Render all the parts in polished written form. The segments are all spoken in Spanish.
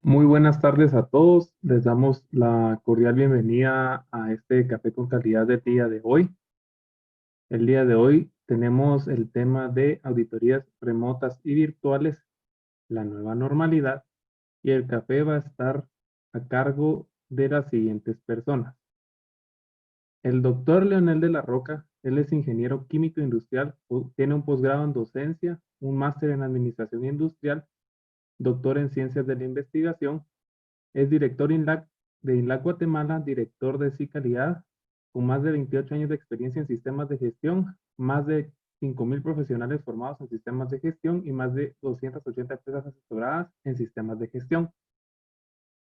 Muy buenas tardes a todos. Les damos la cordial bienvenida a este Café con Calidad del día de hoy. El día de hoy tenemos el tema de auditorías remotas y virtuales, la nueva normalidad, y el café va a estar a cargo de las siguientes personas. El doctor Leonel de la Roca, él es ingeniero químico industrial, tiene un posgrado en docencia, un máster en administración industrial, doctor en ciencias de la investigación. Es director de INLAC Guatemala, director de Calidad, con más de 28 años de experiencia en sistemas de gestión, más de 5.000 profesionales formados en sistemas de gestión y más de 280 empresas asesoradas en sistemas de gestión.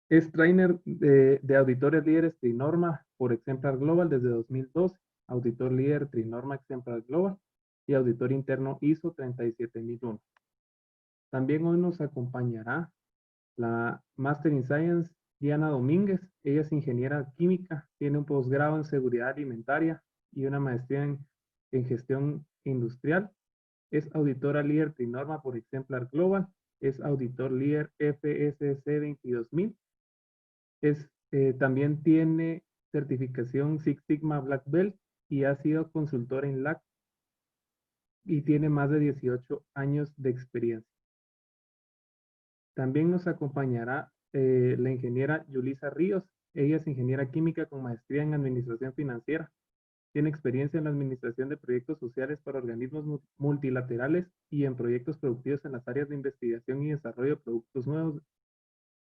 Es trainer de auditores líderes Trinorma por Exemplar Global desde 2012, auditor líder Trinorma Exemplar Global y auditor interno ISO 37001. También hoy nos acompañará la Master in Science, Diana Domínguez. Ella es ingeniera química, tiene un posgrado en seguridad alimentaria y una maestría en gestión industrial. Es auditora líder Trinorma por Exemplar Global. Es auditor líder FSC 22000. También tiene certificación Six Sigma Black Belt y ha sido consultora en LAC y tiene más de 18 años de experiencia. También nos acompañará la ingeniera Yulisa Ríos. Ella es ingeniera química con maestría en administración financiera. Tiene experiencia en la administración de proyectos sociales para organismos multilaterales y en proyectos productivos en las áreas de investigación y desarrollo de productos nuevos.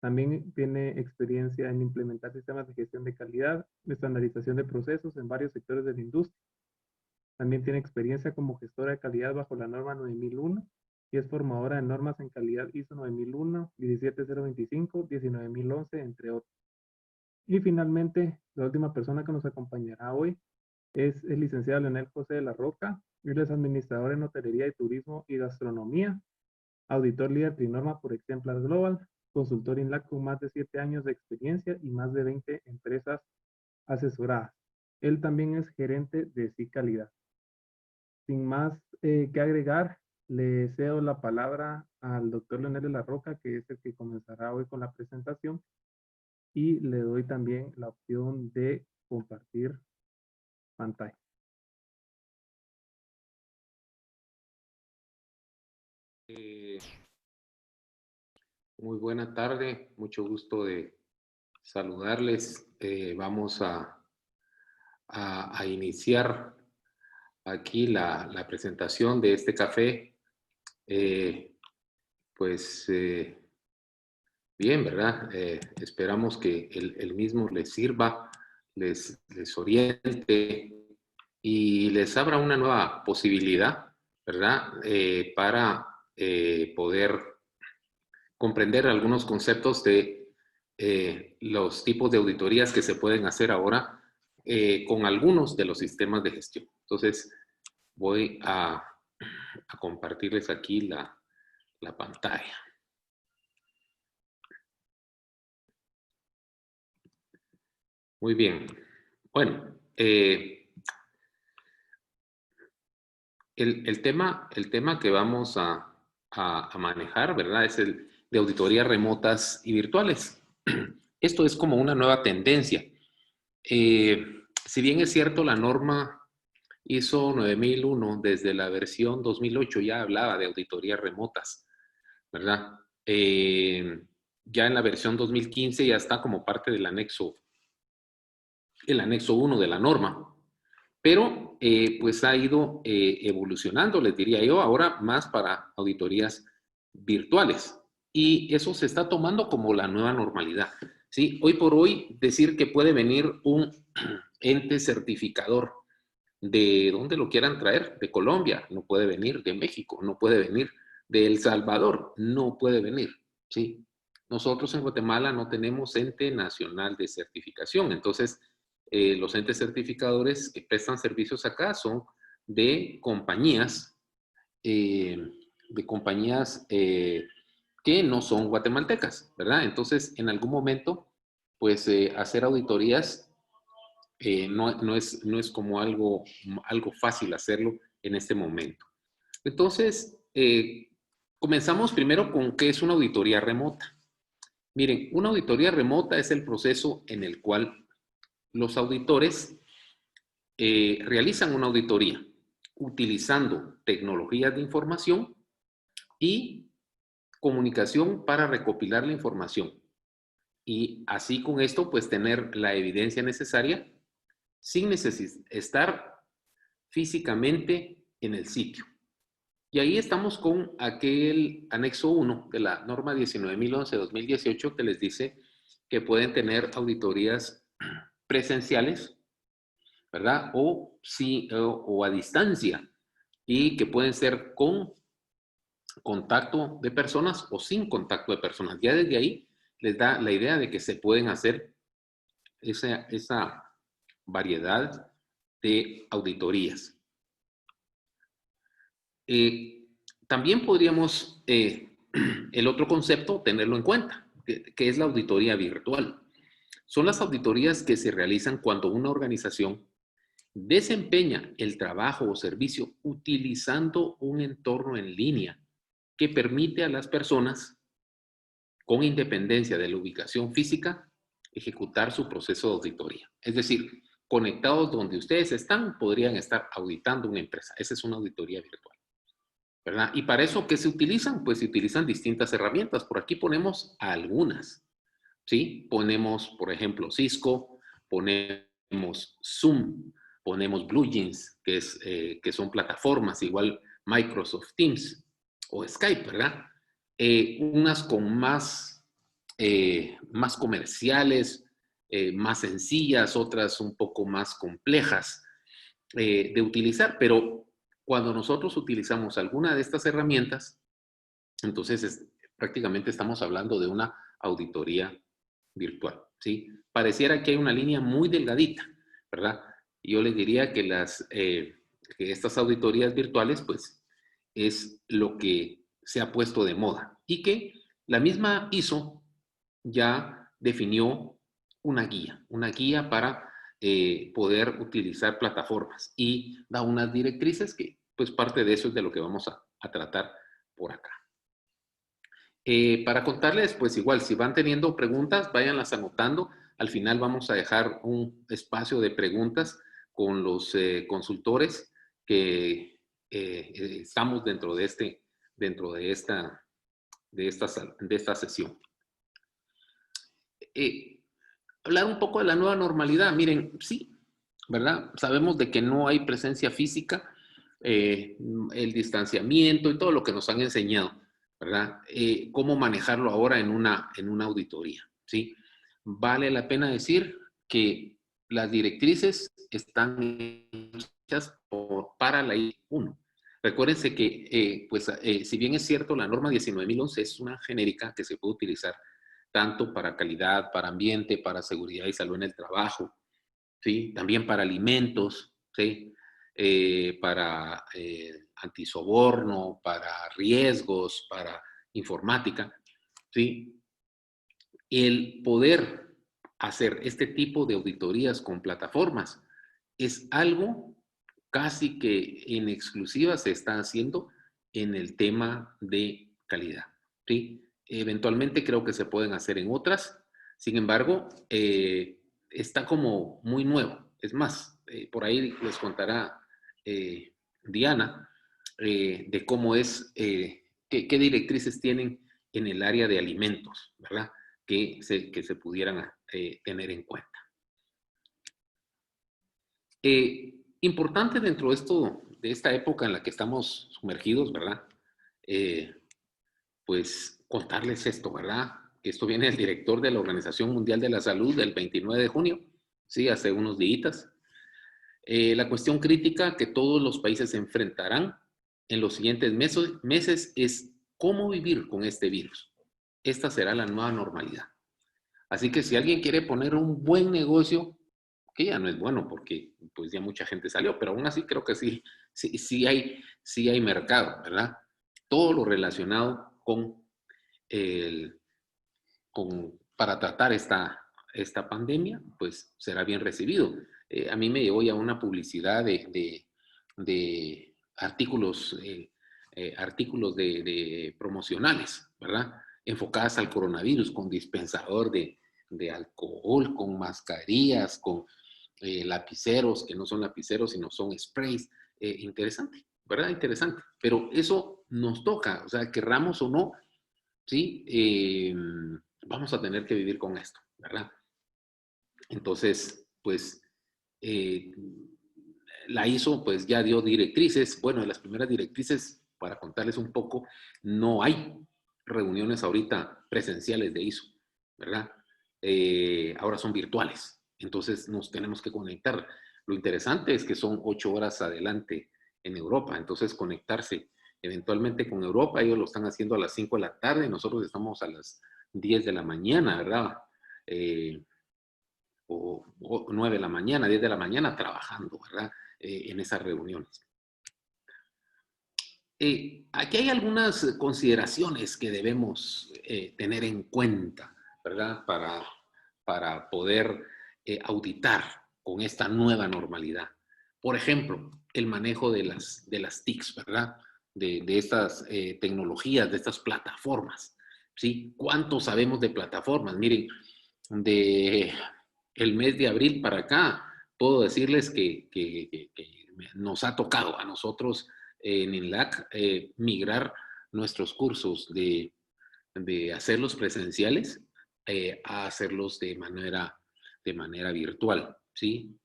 También tiene experiencia en implementar sistemas de gestión de calidad, de estandarización de procesos en varios sectores de la industria. También tiene experiencia como gestora de calidad bajo la norma 9001 y es formadora de normas en calidad ISO 9001, 17025, 19011, entre otros. Y finalmente, la última persona que nos acompañará hoy es el licenciado Leonel José de la Roca. Él es administrador en hotelería y turismo y gastronomía, auditor líder Trinorma por Exemplar Global, consultor INLAC con más de 7 años de experiencia y más de 20 empresas asesoradas. Él también es gerente de Calidad. Sin más que agregar, le cedo la palabra al doctor Leonel de la Roca, que es el que comenzará hoy con la presentación, y le doy también la opción de compartir pantalla. Eh, Muy buena tarde, mucho gusto de saludarles. Vamos a iniciar aquí la presentación de este café. Eh, pues bien, ¿verdad? Esperamos que el mismo les sirva, les oriente y les abra una nueva posibilidad, ¿verdad? Para poder comprender algunos conceptos de los tipos de auditorías que se pueden hacer ahora con algunos de los sistemas de gestión. Entonces, voy a compartirles aquí la pantalla. Muy bien. Bueno, el tema que vamos a manejar, ¿verdad? Es el de auditorías remotas y virtuales. Esto es como una nueva tendencia. Si bien es cierto, la norma ISO 9001 desde la versión 2008 ya hablaba de auditorías remotas, ¿verdad? Ya en la versión 2015 ya está como parte del anexo, el anexo 1 de la norma, pero pues ha ido evolucionando, les diría yo, ahora más para auditorías virtuales. Y eso se está tomando como la nueva normalidad. ¿Sí? Hoy por hoy, decir que puede venir un ente certificador de donde lo quieran traer, de Colombia, no puede venir, de México, no puede venir, de El Salvador, no puede venir, ¿sí? Nosotros en Guatemala no tenemos ente nacional de certificación, entonces los entes certificadores que prestan servicios acá son de compañías, eh, que no son guatemaltecas, ¿verdad? Entonces, en algún momento, pues hacer auditorías no es como algo fácil hacerlo en este momento. Entonces, comenzamos primero con qué es una auditoría remota. Miren, una auditoría remota es el proceso en el cual los auditores realizan una auditoría utilizando tecnologías de información y comunicación para recopilar la información. Y así con esto, pues tener la evidencia necesaria sin estar físicamente en el sitio. Y ahí estamos con aquel anexo 1 de la norma 19.011-2018 que les dice que pueden tener auditorías presenciales, ¿verdad? O a distancia, y que pueden ser con contacto de personas o sin contacto de personas. Ya desde ahí les da la idea de que se pueden hacer esa variedad de auditorías. También podríamos, el otro concepto, tenerlo en cuenta, que es la auditoría virtual. Son las auditorías que se realizan cuando una organización desempeña el trabajo o servicio utilizando un entorno en línea que permite a las personas, con independencia de la ubicación física, ejecutar su proceso de auditoría. Es decir, conectados donde ustedes están, podrían estar auditando una empresa. Esa es una auditoría virtual, ¿verdad? Y para eso, ¿qué se utilizan? Pues se utilizan distintas herramientas. Por aquí ponemos algunas, ¿sí? Ponemos, por ejemplo, Cisco, ponemos Zoom, ponemos BlueJeans, que son plataformas, igual Microsoft Teams o Skype, ¿verdad? Unas con más comerciales, más sencillas, otras un poco más complejas de utilizar, pero cuando nosotros utilizamos alguna de estas herramientas, entonces prácticamente estamos hablando de una auditoría virtual, ¿sí? Pareciera que hay una línea muy delgadita, ¿verdad? Yo les diría que estas auditorías virtuales, pues, es lo que se ha puesto de moda y que la misma ISO ya definió una guía para poder utilizar plataformas y da unas directrices que, pues, parte de eso es de lo que vamos a tratar por acá. Para contarles, pues igual, si van teniendo preguntas, váyanlas anotando. Al final vamos a dejar un espacio de preguntas con los consultores que estamos dentro de esta sesión. Hablar un poco de la nueva normalidad. Miren, sí, ¿verdad? Sabemos de que no hay presencia física, el distanciamiento y todo lo que nos han enseñado, ¿verdad? Cómo manejarlo ahora en una auditoría, ¿sí? Vale la pena decir que las directrices están hechas para la I1. Recuérdense que, si bien es cierto, la norma 19.011 es una genérica que se puede utilizar tanto para calidad, para ambiente, para seguridad y salud en el trabajo, ¿sí? También para alimentos, ¿sí? Para antisoborno, para riesgos, para informática, ¿sí? El poder hacer este tipo de auditorías con plataformas es algo casi que en exclusiva se está haciendo en el tema de calidad, ¿sí? Eventualmente creo que se pueden hacer en otras, sin embargo, está como muy nuevo. Es más, por ahí les contará Diana de cómo es, qué directrices tienen en el área de alimentos, ¿verdad? Que se pudieran tener en cuenta. Importante dentro de esta época en la que estamos sumergidos, ¿verdad? Pues contarles esto, ¿verdad? Esto viene del director de la Organización Mundial de la Salud del 29 de junio, ¿sí? Hace unos días. La cuestión crítica que todos los países se enfrentarán en los siguientes meses es cómo vivir con este virus. Esta será la nueva normalidad. Así que si alguien quiere poner un buen negocio, que ya no es bueno porque pues ya mucha gente salió, pero aún así creo que sí hay mercado, ¿verdad? Todo lo relacionado para tratar esta pandemia, pues será bien recibido. A mí me llegó ya una publicidad de artículos, artículos de promocionales, ¿verdad? enfocadas al coronavirus, con dispensador de alcohol, con mascarillas, con lapiceros, que no son lapiceros, sino son sprays. Interesante, ¿verdad? Interesante. Pero eso nos toca, o sea, querramos o no, ¿sí? Vamos a tener que vivir con esto, ¿verdad? Entonces, pues, eh, la ISO pues ya dio directrices. Bueno, de las primeras directrices, para contarles un poco, no hay reuniones ahorita presenciales de ISO, ¿verdad? Ahora son virtuales, entonces nos tenemos que conectar. Lo interesante es que son 8 horas adelante en Europa, entonces conectarse eventualmente con Europa, ellos lo están haciendo a las 5 de la tarde, nosotros estamos a las 10 de la mañana, ¿verdad? O 9 de la mañana, 10 de la mañana trabajando, ¿verdad? En esas reuniones. Aquí hay algunas consideraciones que debemos tener en cuenta, ¿verdad? Para poder auditar con esta nueva normalidad. Por ejemplo, el manejo de las TICs, ¿verdad? De estas tecnologías, de estas plataformas, ¿sí? ¿Cuánto sabemos de plataformas? Miren, de el mes de abril para acá, puedo decirles que nos ha tocado a nosotros en INLAC migrar nuestros cursos de hacerlos presenciales a hacerlos de manera virtual, ¿sí?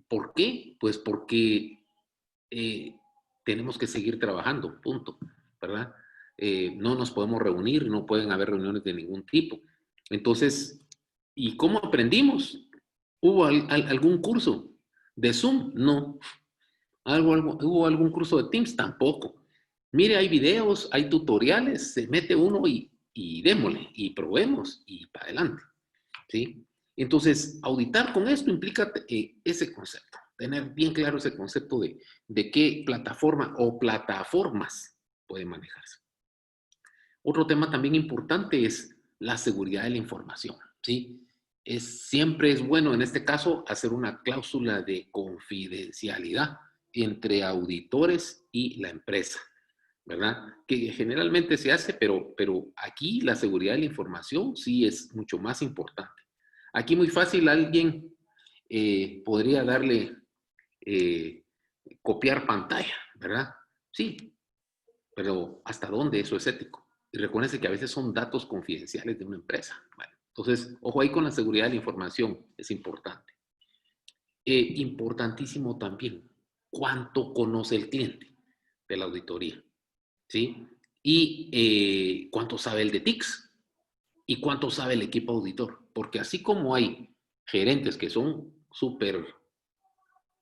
¿Por qué? Pues porque tenemos que seguir trabajando, punto, ¿verdad? No nos podemos reunir, no pueden haber reuniones de ningún tipo. Entonces, ¿y cómo aprendimos? ¿Hubo algún curso de Zoom? No. ¿Hubo algún curso de Teams? Tampoco. Mire, hay videos, hay tutoriales, se mete uno y démosle, y probemos, y para adelante, ¿sí? Entonces, auditar con esto implica ese concepto, tener bien claro ese concepto de qué plataforma o plataformas pueden manejarse. Otro tema también importante es la seguridad de la información, ¿sí? Siempre es bueno, en este caso, hacer una cláusula de confidencialidad entre auditores y la empresa, ¿verdad? Que generalmente se hace, pero aquí la seguridad de la información sí es mucho más importante. Aquí muy fácil alguien podría darle eh, copiar pantalla, ¿verdad? Sí, pero ¿hasta dónde eso es ético? Y recuérdense que a veces son datos confidenciales de una empresa. Bueno, entonces, ojo ahí con la seguridad de la información, es importante. Importantísimo también, cuánto conoce el cliente de la auditoría, ¿sí? Y cuánto sabe el de TICS y cuánto sabe el equipo auditor. Porque así como hay gerentes que son súper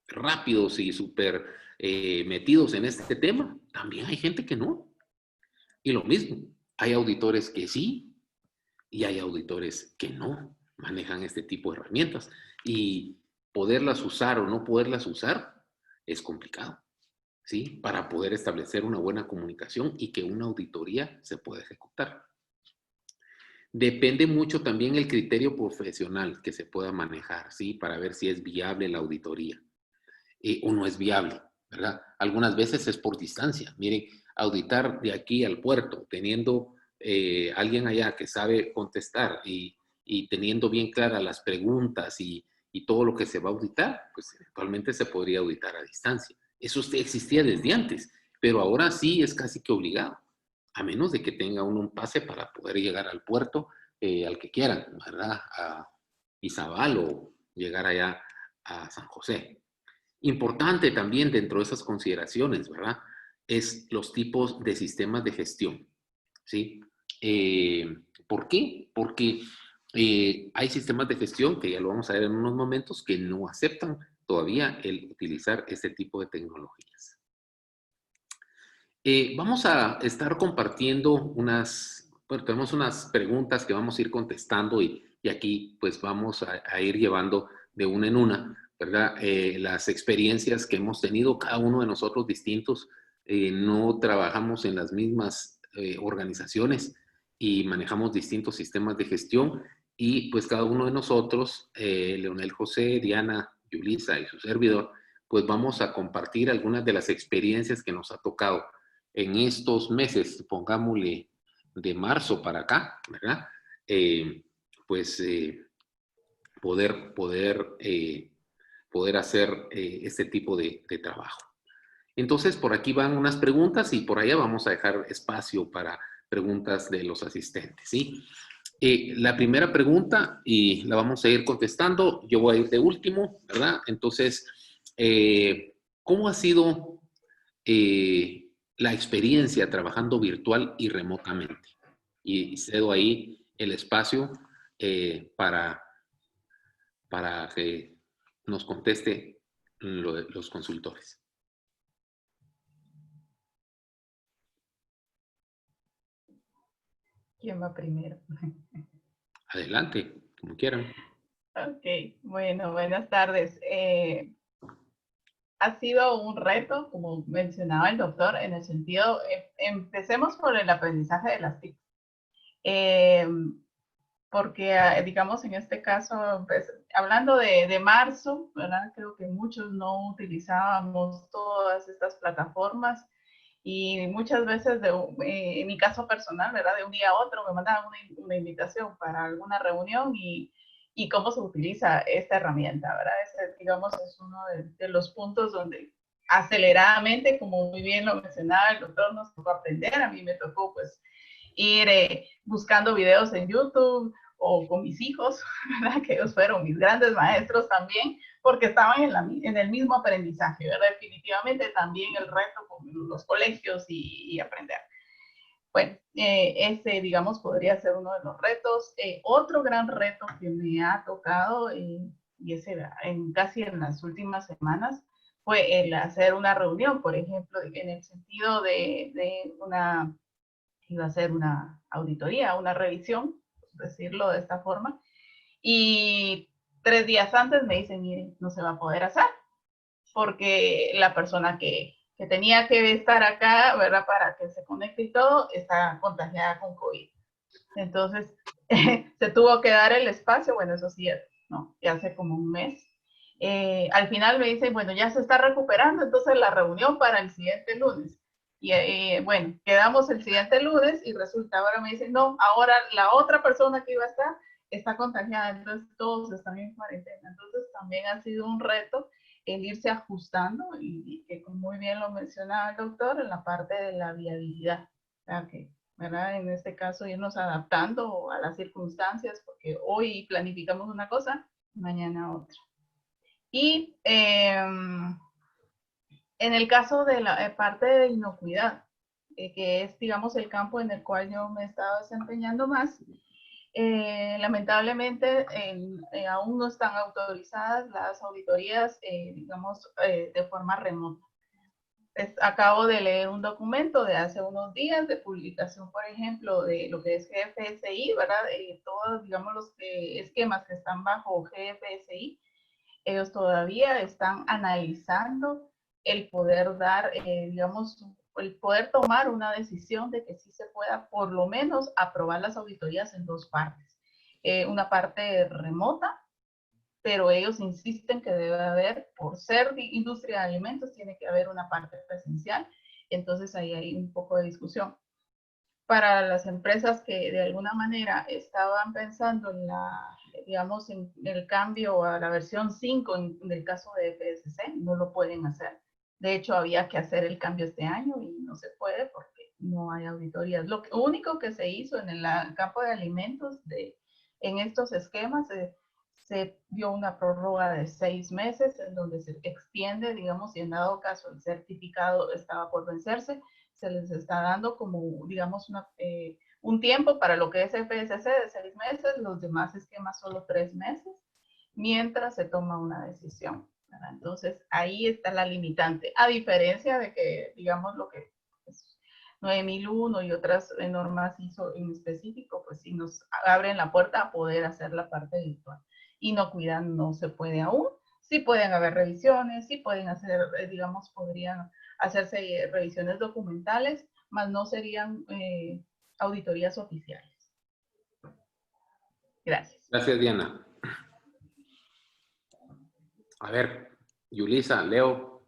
rápidos y súper metidos en este tema, también hay gente que no. Y lo mismo, hay auditores que sí y hay auditores que no manejan este tipo de herramientas. Y poderlas usar o no poderlas usar es complicado, ¿sí? Para poder establecer una buena comunicación y que una auditoría se pueda ejecutar. Depende mucho también el criterio profesional que se pueda manejar, ¿sí? Para ver si es viable la auditoría o no es viable, ¿verdad? Algunas veces es por distancia. Miren, auditar de aquí al puerto, teniendo alguien allá que sabe contestar y teniendo bien claras las preguntas y todo lo que se va a auditar, pues eventualmente se podría auditar a distancia. Eso existía desde antes, pero ahora sí es casi que obligado, a menos de que tenga uno un pase para poder llegar al puerto al que quieran, ¿verdad? A Izabal o llegar allá a San José. Importante también dentro de esas consideraciones, ¿verdad? Es los tipos de sistemas de gestión, ¿sí? ¿Por qué? Porque hay sistemas de gestión, que ya lo vamos a ver en unos momentos, que no aceptan todavía el utilizar este tipo de tecnologías. Vamos a estar compartiendo bueno, tenemos unas preguntas que vamos a ir contestando y aquí pues vamos a ir llevando de una en una, ¿verdad? Las experiencias que hemos tenido, cada uno de nosotros distintos, no trabajamos en las mismas organizaciones y manejamos distintos sistemas de gestión y pues cada uno de nosotros, Leonel José, Diana, Yulisa y su servidor, pues vamos a compartir algunas de las experiencias que nos ha tocado en estos meses, pongámosle de marzo para acá, ¿verdad? Pues poder hacer este tipo de trabajo. Entonces, por aquí van unas preguntas y por allá vamos a dejar espacio para preguntas de los asistentes, ¿sí? La primera pregunta, y la vamos a ir contestando, yo voy a ir de último, ¿verdad? Entonces, ¿cómo ha sido la experiencia trabajando virtual y remotamente? Y cedo ahí el espacio para que nos conteste los consultores. ¿Quién va primero? Adelante, como quieran. Ok, bueno, buenas tardes. Ha sido un reto, como mencionaba el doctor, en el sentido, empecemos por el aprendizaje de las TIC. Porque, digamos, en este caso, pues, hablando de marzo, ¿verdad? Creo que muchos no utilizábamos todas estas plataformas y muchas veces, en mi caso personal, ¿verdad? De un día a otro me mandaban una invitación para alguna reunión y cómo se utiliza esta herramienta, ¿verdad? Ese, digamos, es uno de los puntos donde aceleradamente, como muy bien lo mencionaba el doctor, nos tocó aprender. A mí me tocó, pues, ir buscando videos en YouTube o con mis hijos, ¿verdad? Que ellos fueron mis grandes maestros también, porque estaban en el mismo aprendizaje, ¿verdad? Definitivamente también el reto con los colegios y aprender. Bueno, ese, digamos, podría ser uno de los retos. Otro gran reto que me ha tocado, y ese casi en las últimas semanas, fue el hacer una reunión, por ejemplo, en el sentido de iba a hacer una auditoría, una revisión, decirlo de esta forma, y 3 días antes me dicen, miren, no se va a poder hacer, porque la persona que tenía que estar acá, ¿verdad? Para que se conecte y todo, está contagiada con COVID. Entonces, se tuvo que dar el espacio, bueno, eso sí, no, ya hace como un mes. Al final me dicen, bueno, ya se está recuperando, entonces la reunión para el siguiente lunes. Y bueno, quedamos el siguiente lunes y resulta, ahora me dicen, no, ahora la otra persona que iba a estar está contagiada, entonces todos están en cuarentena. Entonces también ha sido un reto el irse ajustando y que muy bien lo mencionaba el doctor en la parte de la viabilidad. Okay, ¿verdad? En este caso irnos adaptando a las circunstancias, porque hoy planificamos una cosa, mañana otra. Y en el caso de la parte de inocuidad, que es, digamos, el campo en el cual yo me he estado desempeñando más, lamentablemente aún no están autorizadas las auditorías, digamos, de forma remota. Acabo de leer un documento de hace unos días de publicación, por ejemplo, de lo que es GFSI, ¿verdad? Todos, digamos, los esquemas que están bajo GFSI, ellos todavía están analizando el poder dar, digamos, el poder tomar una decisión de que sí se pueda por lo menos aprobar las auditorías en 2 partes. Una parte remota, pero ellos insisten que debe haber, por ser industria de alimentos, tiene que haber una parte presencial. Entonces ahí hay un poco de discusión. Para las empresas que de alguna manera estaban pensando en digamos, en el cambio a la versión 5 en el caso de FSC, no lo pueden hacer. De hecho, había que hacer el cambio este año y no se puede porque no hay auditorías. Lo único que se hizo en el campo de alimentos, en estos esquemas, se dio una prórroga de 6 meses en donde se extiende, digamos, si en dado caso el certificado estaba por vencerse, se les está dando como, digamos, un tiempo para lo que es FSC de 6 meses, los demás esquemas solo 3 meses, mientras se toma una decisión, ¿verdad? Entonces, ahí está la limitante, a diferencia de que, digamos, lo que es 9001 y otras normas ISO en específico, pues sí nos abren la puerta a poder hacer la parte virtual. Inocuidad no se puede aún, sí pueden haber revisiones, sí pueden hacer, digamos, podrían hacerse revisiones documentales, más no serían auditorías oficiales. Gracias. Gracias, Diana. A ver, Yulisa, Leo.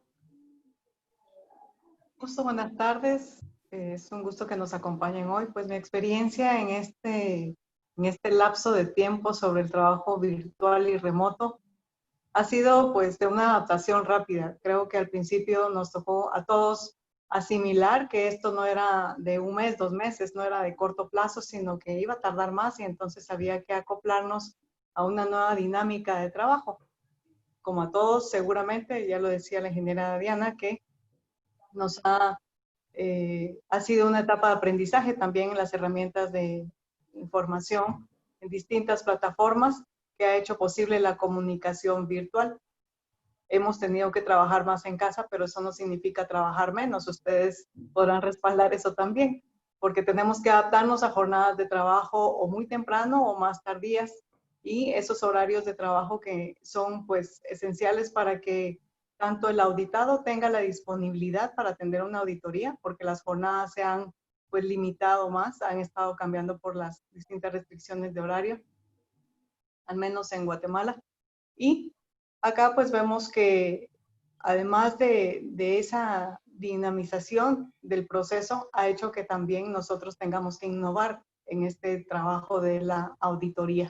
Buenas tardes. Es un gusto que nos acompañen hoy. Pues mi experiencia en este lapso de tiempo sobre el trabajo virtual y remoto ha sido pues de una adaptación rápida. Creo que al principio nos tocó a todos asimilar que esto no era de un mes, 2 meses, no era de corto plazo, sino que iba a tardar más y entonces había que acoplarnos a una nueva dinámica de trabajo. Como a todos, seguramente, ya lo decía la ingeniera Diana, que nos ha sido una etapa de aprendizaje también en las herramientas de información en distintas plataformas que ha hecho posible la comunicación virtual. Hemos tenido que trabajar más en casa, pero eso no significa trabajar menos. Ustedes podrán respaldar eso también, porque tenemos que adaptarnos a jornadas de trabajo o muy temprano o más tardías y esos horarios de trabajo que son pues esenciales para que tanto el auditado tenga la disponibilidad para atender una auditoría, porque las jornadas se han pues limitado más, han estado cambiando por las distintas restricciones de horario, al menos en Guatemala. Y acá pues vemos que además de esa dinamización del proceso, ha hecho que también nosotros tengamos que innovar en este trabajo de la auditoría.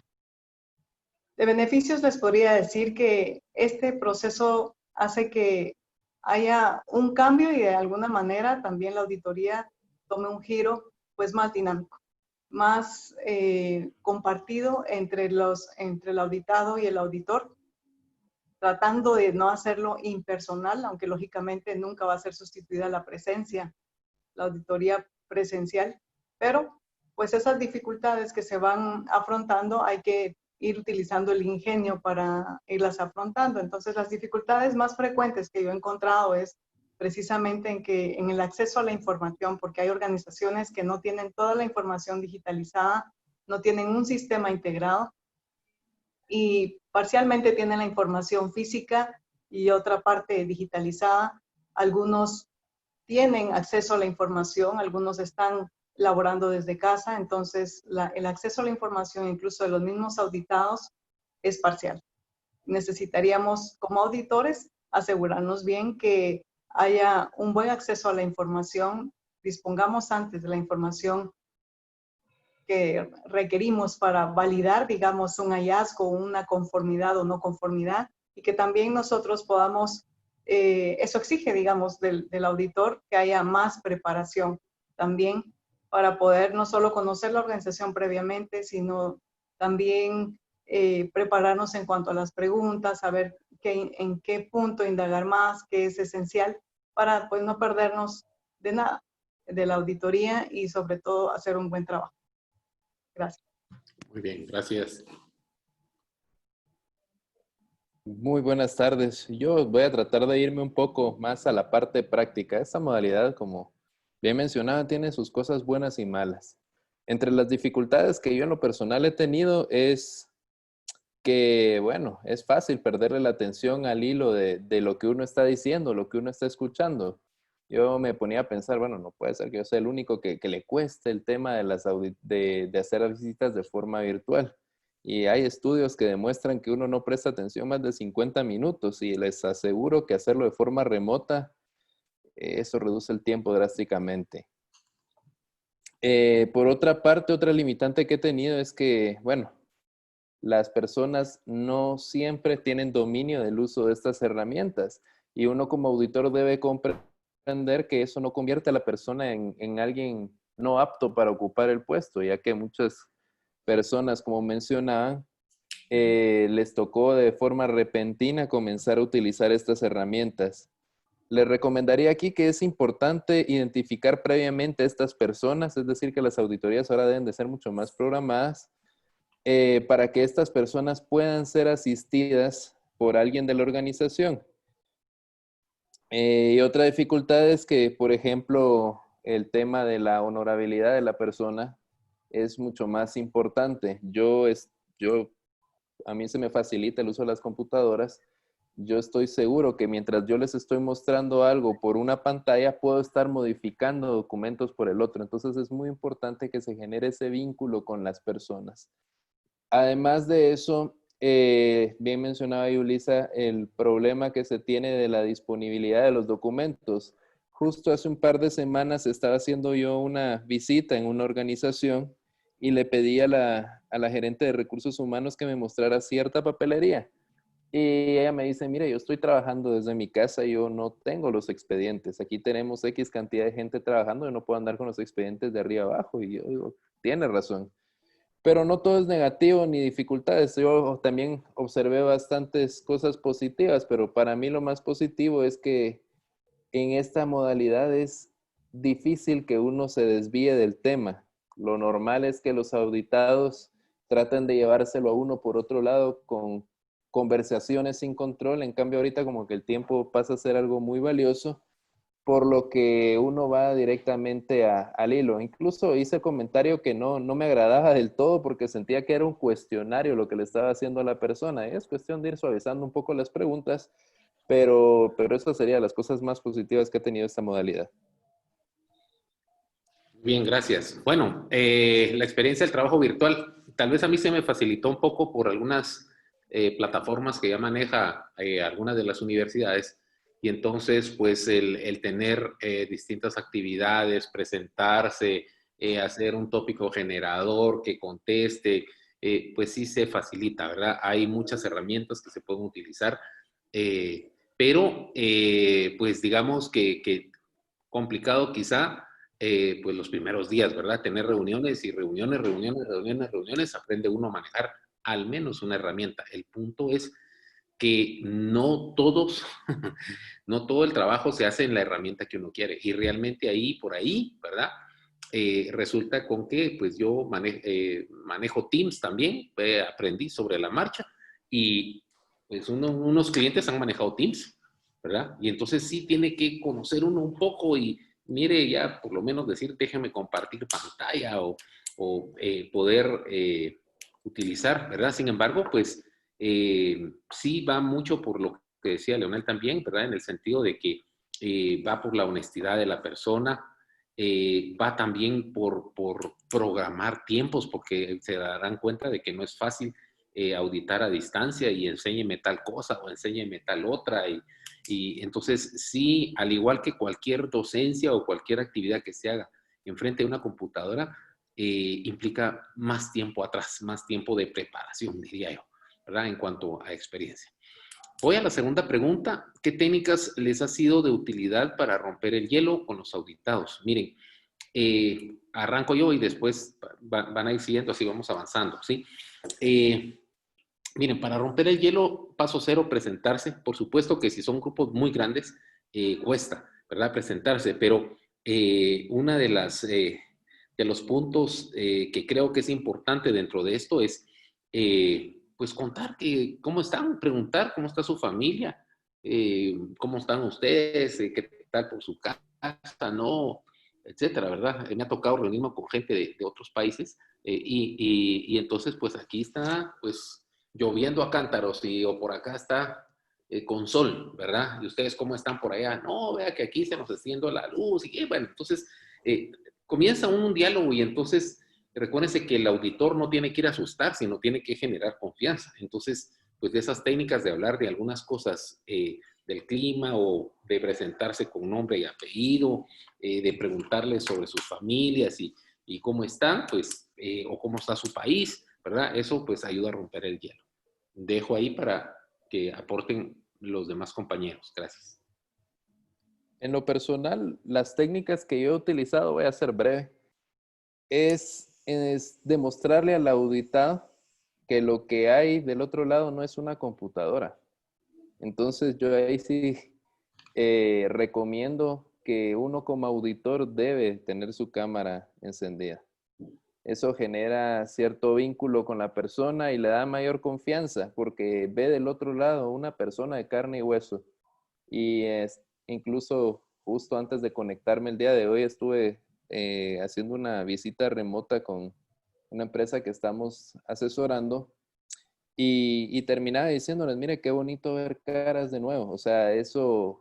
De beneficios les podría decir que este proceso hace que haya un cambio y de alguna manera también la auditoría tome un giro pues más dinámico, más compartido entre el auditado y el auditor, tratando de no hacerlo impersonal, aunque lógicamente nunca va a ser sustituida la presencia, la auditoría presencial, pero pues esas dificultades que se van afrontando hay que ir utilizando el ingenio para irlas afrontando. Entonces las dificultades más frecuentes que yo he encontrado es precisamente en el acceso a la información, porque hay organizaciones que no tienen toda la información digitalizada, no tienen un sistema integrado y parcialmente tienen la información física y otra parte digitalizada. Algunos tienen acceso a la información, algunos están laborando desde casa, entonces el acceso a la información incluso de los mismos auditados es parcial. Necesitaríamos como auditores asegurarnos bien que haya un buen acceso a la información, dispongamos antes de la información que requerimos para validar, digamos, un hallazgo, una conformidad o no conformidad, y que también nosotros podamos, eso exige, digamos, del auditor que haya más preparación también para poder no solo conocer la organización previamente, sino también prepararnos en cuanto a las preguntas, saber en qué punto indagar más, qué es esencial, para pues no perdernos de nada de la auditoría y sobre todo hacer un buen trabajo. Gracias. Muy bien, gracias. Muy buenas tardes. Yo voy a tratar de irme un poco más a la parte práctica. Esta modalidad, como bien mencionaba, tiene sus cosas buenas y malas. Entre las dificultades que yo en lo personal he tenido es que, bueno, es fácil perderle la atención al hilo de lo que uno está diciendo, lo que uno está escuchando. Yo me ponía a pensar, bueno, no puede ser que yo sea el único que le cueste el tema de hacer las visitas de forma virtual. Y hay estudios que demuestran que uno no presta atención más de 50 minutos y les aseguro que hacerlo de forma remota, eso reduce el tiempo drásticamente. Por otra parte, otra limitante que he tenido es que, bueno, las personas no siempre tienen dominio del uso de estas herramientas y uno como auditor debe comprender que eso no convierte a la persona en alguien no apto para ocupar el puesto, ya que muchas personas, como mencionaban, les tocó de forma repentina comenzar a utilizar estas herramientas. Les recomendaría aquí que es importante identificar previamente a estas personas, es decir, que las auditorías ahora deben de ser mucho más programadas para que estas personas puedan ser asistidas por alguien de la organización. Y otra dificultad es que, por ejemplo, el tema de la honorabilidad de la persona es mucho más importante. A mí se me facilita el uso de las computadoras. Yo estoy seguro que mientras yo les estoy mostrando algo por una pantalla, puedo estar modificando documentos por el otro. Entonces es muy importante que se genere ese vínculo con las personas. Además de eso, bien mencionaba Yulisa, el problema que se tiene de la disponibilidad de los documentos. justo hace un par de semanas estaba haciendo yo una visita en una organización y le pedí a la gerente de recursos humanos que me mostrara cierta papelería. Y ella me dice, mire, yo estoy trabajando desde mi casa, yo no tengo los expedientes. Aquí tenemos X cantidad de gente trabajando, yo no puedo andar con los expedientes de arriba abajo. Y yo digo, tiene razón. Pero no todo es negativo ni dificultades. Yo también observé bastantes cosas positivas, pero para mí lo más positivo es que en esta modalidad es difícil que uno se desvíe del tema. Lo normal es que los auditados traten de llevárselo a uno por otro lado con conversaciones sin control. En cambio, ahorita como que el tiempo pasa a ser algo muy valioso, por lo que uno va directamente al hilo. Incluso hice comentario que no me agradaba del todo porque sentía que era un cuestionario lo que le estaba haciendo a la persona. Es cuestión de ir suavizando un poco las preguntas, pero eso sería las cosas más positivas que ha tenido esta modalidad. Bien, gracias. Bueno, la experiencia del trabajo virtual, tal vez a mí se me facilitó un poco por algunas plataformas que ya maneja algunas de las universidades, y entonces pues el tener distintas actividades, presentarse, hacer un tópico generador que conteste, pues sí se facilita, ¿verdad? Hay muchas herramientas que se pueden utilizar, pero pues digamos que complicado quizá pues los primeros días, ¿verdad? Tener reuniones y reuniones, aprende uno a manejar al menos una herramienta. El punto es que no todos, no todo el trabajo se hace en la herramienta que uno quiere. Y realmente ahí, por ahí, ¿verdad? Resulta con que pues yo manejo Teams también, aprendí sobre la marcha y pues unos clientes han manejado Teams, ¿verdad? Y entonces sí tiene que conocer uno un poco y mire, ya por lo menos decir, déjeme compartir pantalla o poder utilizar, ¿verdad? Sin embargo, pues sí va mucho por lo que decía Leonel también, ¿verdad? En el sentido de que va por la honestidad de la persona, va también por programar tiempos, porque se darán cuenta de que no es fácil auditar a distancia y enséñeme tal cosa o enséñeme tal otra. Y entonces sí, al igual que cualquier docencia o cualquier actividad que se haga enfrente de una computadora, implica más tiempo atrás, más tiempo de preparación, diría yo, ¿verdad? En cuanto a experiencia. Voy a la segunda pregunta. ¿Qué técnicas les ha sido de utilidad para romper el hielo con los auditados? Miren, arranco yo y después van a ir siguiendo, así vamos avanzando, ¿sí? Miren, para romper el hielo, paso cero, presentarse. Por supuesto que si son grupos muy grandes, cuesta, ¿verdad? Presentarse, pero una de de los puntos que creo que es importante dentro de esto es, pues, contar cómo están, preguntar cómo está su familia, cómo están ustedes, qué tal por su casa, ¿no? Etcétera, ¿verdad? Me ha tocado reunirme con gente de otros países y entonces, pues, aquí está, pues, lloviendo a cántaros o por acá está con sol, ¿verdad? ¿Y ustedes cómo están por allá? No, vea que aquí se nos está yendo la luz. Y bueno, entonces comienza un diálogo y entonces recuérdense que el auditor no tiene que ir a asustar, sino tiene que generar confianza. Entonces, pues de esas técnicas de hablar de algunas cosas del clima o de presentarse con nombre y apellido, de preguntarles sobre sus familias y cómo están, pues, o cómo está su país, ¿verdad? Eso pues ayuda a romper el hielo. Dejo ahí para que aporten los demás compañeros. Gracias. En lo personal, las técnicas que yo he utilizado, voy a ser breve, es demostrarle al auditado que lo que hay del otro lado no es una computadora. Entonces yo ahí sí recomiendo que uno como auditor debe tener su cámara encendida. Eso genera cierto vínculo con la persona y le da mayor confianza porque ve del otro lado una persona de carne y hueso. Y incluso justo antes de conectarme el día de hoy estuve haciendo una visita remota con una empresa que estamos asesorando y terminaba diciéndoles, mire, qué bonito ver caras de nuevo. O sea, eso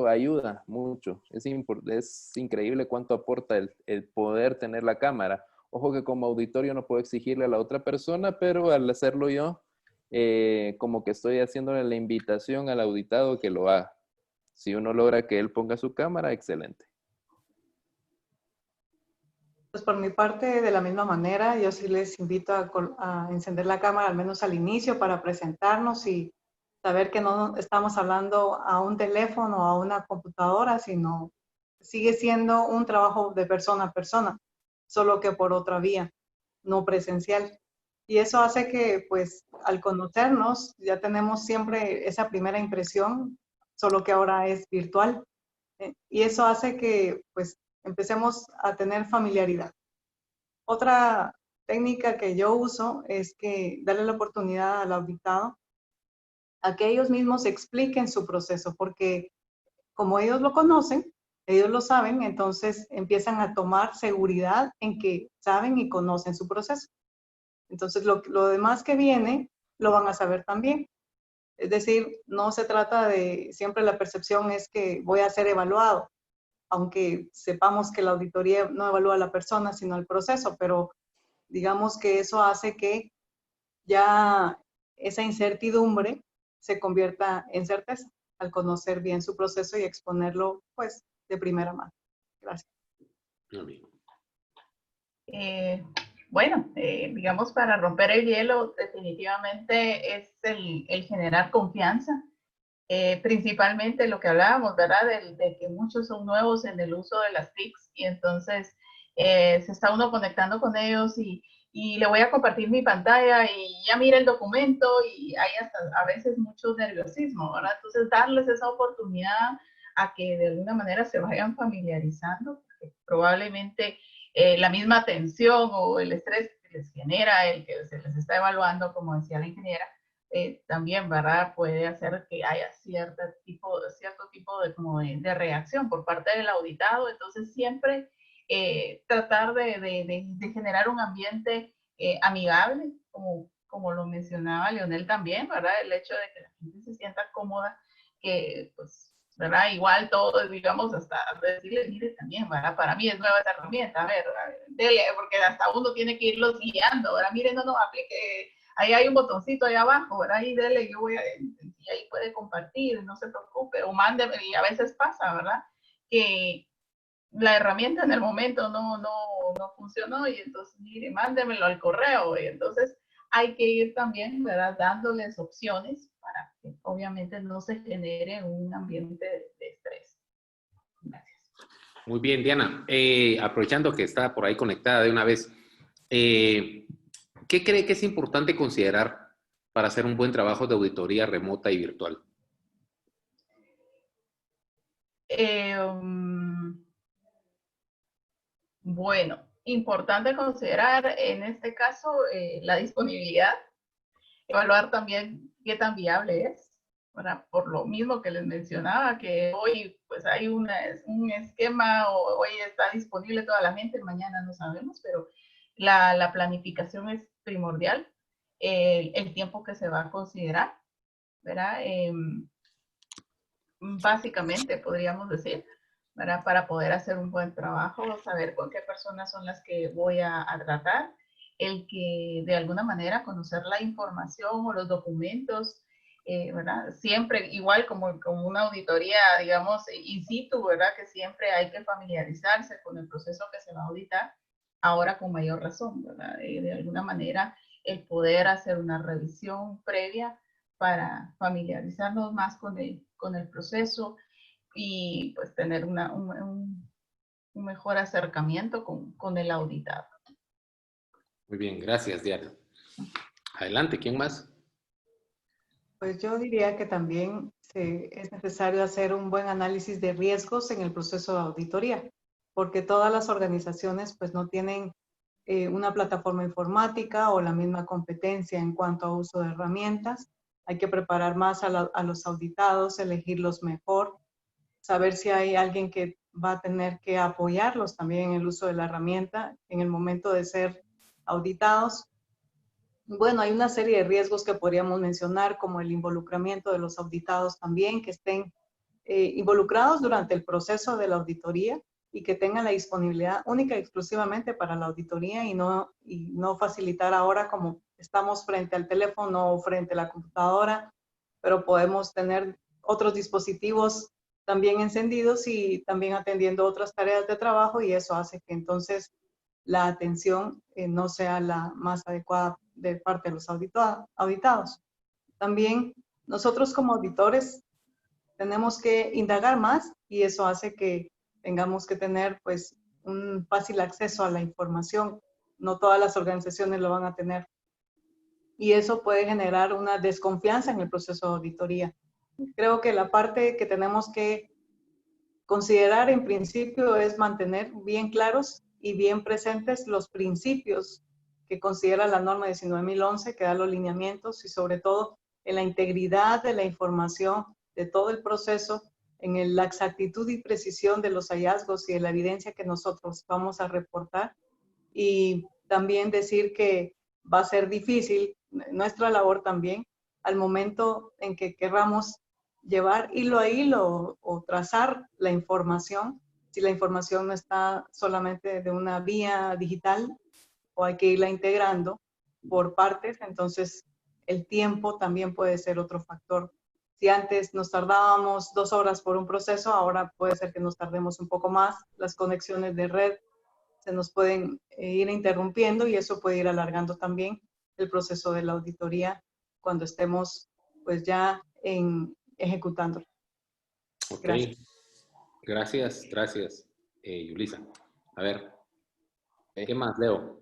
ayuda mucho. Es increíble cuánto aporta el poder tener la cámara. Ojo que como auditorio no puedo exigirle a la otra persona, pero al hacerlo yo, como que estoy haciéndole la invitación al auditado que lo haga. Si uno logra que él ponga su cámara, excelente. Pues por mi parte, de la misma manera, yo sí les invito a encender la cámara al menos al inicio para presentarnos y saber que no estamos hablando a un teléfono o a una computadora, sino sigue siendo un trabajo de persona a persona, solo que por otra vía, no presencial. Y eso hace que, pues, al conocernos, ya tenemos siempre esa primera impresión, solo que ahora es virtual. Y eso hace que, pues, empecemos a tener familiaridad. Otra técnica que yo uso es que darle la oportunidad al auditado a que ellos mismos expliquen su proceso, porque como ellos lo conocen, ellos lo saben, entonces empiezan a tomar seguridad en que saben y conocen su proceso. Entonces lo demás que viene lo van a saber también. Es decir, no se trata de, siempre la percepción es que voy a ser evaluado, aunque sepamos que la auditoría no evalúa a la persona, sino el proceso, pero digamos que eso hace que ya esa incertidumbre se convierta en certeza al conocer bien su proceso y exponerlo, pues, de primera mano. Gracias. Bueno, digamos, para romper el hielo, definitivamente es el generar confianza. Principalmente lo que hablábamos, ¿verdad? De que muchos son nuevos en el uso de las TICs y entonces se está uno conectando con ellos y le voy a compartir mi pantalla y ya mira el documento y hay hasta a veces mucho nerviosismo, ¿verdad? Entonces darles esa oportunidad a que de alguna manera se vayan familiarizando, porque probablemente la misma tensión o el estrés que les genera el que se les está evaluando, como decía la ingeniera, también, ¿verdad? Puede hacer que haya cierto tipo de reacción por parte del auditado. Entonces, siempre tratar de generar un ambiente amigable, como lo mencionaba Leonel también, ¿verdad? El hecho de que la gente se sienta cómoda, que pues, ¿verdad? Igual todo, digamos, hasta decirles, mire también, ¿verdad? Para mí es nueva esta herramienta, a ver, dele, porque hasta uno tiene que irlos guiando, ¿verdad? Mire, no, aplique, ahí hay un botoncito ahí abajo, ¿verdad? Ahí dele, yo voy a, y ahí puede compartir, no se preocupe, o mándeme, y a veces pasa, ¿verdad? Que la herramienta en el momento no funcionó y entonces, mire, mándemelo al correo y entonces hay que ir también, ¿verdad? Dándoles opciones para que obviamente no se genere un ambiente de estrés. Gracias. Muy bien, Diana. Aprovechando que está por ahí conectada de una vez, ¿qué cree que es importante considerar para hacer un buen trabajo de auditoría remota y virtual? Bueno, importante considerar en este caso la disponibilidad, evaluar también qué tan viable es, ¿verdad? Por lo mismo que les mencionaba, que hoy pues hay un esquema, o hoy está disponible toda la gente, mañana no sabemos, pero la planificación es primordial, el tiempo que se va a considerar, ¿verdad? Básicamente podríamos decir, ¿verdad? Para poder hacer un buen trabajo, saber con qué personas son las que voy a tratar, el que de alguna manera conocer la información o los documentos, ¿verdad? Siempre, igual como una auditoría, digamos, in situ, ¿verdad? Que siempre hay que familiarizarse con el proceso que se va a auditar, ahora con mayor razón, ¿verdad? De alguna manera, el poder hacer una revisión previa para familiarizarnos más con el proceso y pues tener un mejor acercamiento con el auditado. Muy bien, gracias, Diana. Adelante, ¿quién más? Pues yo diría que también es necesario hacer un buen análisis de riesgos en el proceso de auditoría, porque todas las organizaciones pues no tienen una plataforma informática o la misma competencia en cuanto a uso de herramientas. Hay que preparar más a los auditados, elegirlos mejor, saber si hay alguien que va a tener que apoyarlos también en el uso de la herramienta en el momento de ser auditados. Bueno, hay una serie de riesgos que podríamos mencionar, como el involucramiento de los auditados también, que estén involucrados durante el proceso de la auditoría y que tengan la disponibilidad única y exclusivamente para la auditoría y no facilitar ahora como estamos frente al teléfono o frente a la computadora, pero podemos tener otros dispositivos también encendidos y también atendiendo otras tareas de trabajo, y eso hace que entonces la atención no sea la más adecuada de parte de los auditados. También nosotros como auditores tenemos que indagar más y eso hace que tengamos que tener pues un fácil acceso a la información. No todas las organizaciones lo van a tener. Y eso puede generar una desconfianza en el proceso de auditoría. Creo que la parte que tenemos que considerar en principio es mantener bien claros y bien presentes los principios que considera la norma 19.011, que da los lineamientos, y sobre todo en la integridad de la información de todo el proceso, en la exactitud y precisión de los hallazgos y de la evidencia que nosotros vamos a reportar. Y también decir que va a ser difícil nuestra labor también al momento en que querramos llevar hilo a hilo o trazar la información, si la información no está solamente de una vía digital o hay que irla integrando por partes, entonces el tiempo también puede ser otro factor. Si antes nos tardábamos 2 horas por un proceso, ahora puede ser que nos tardemos un poco más. Las conexiones de red se nos pueden ir interrumpiendo y eso puede ir alargando también el proceso de la auditoría cuando estemos pues ya ejecutando. Ok, gracias, Yulisa. A ver, ¿qué más, Leo?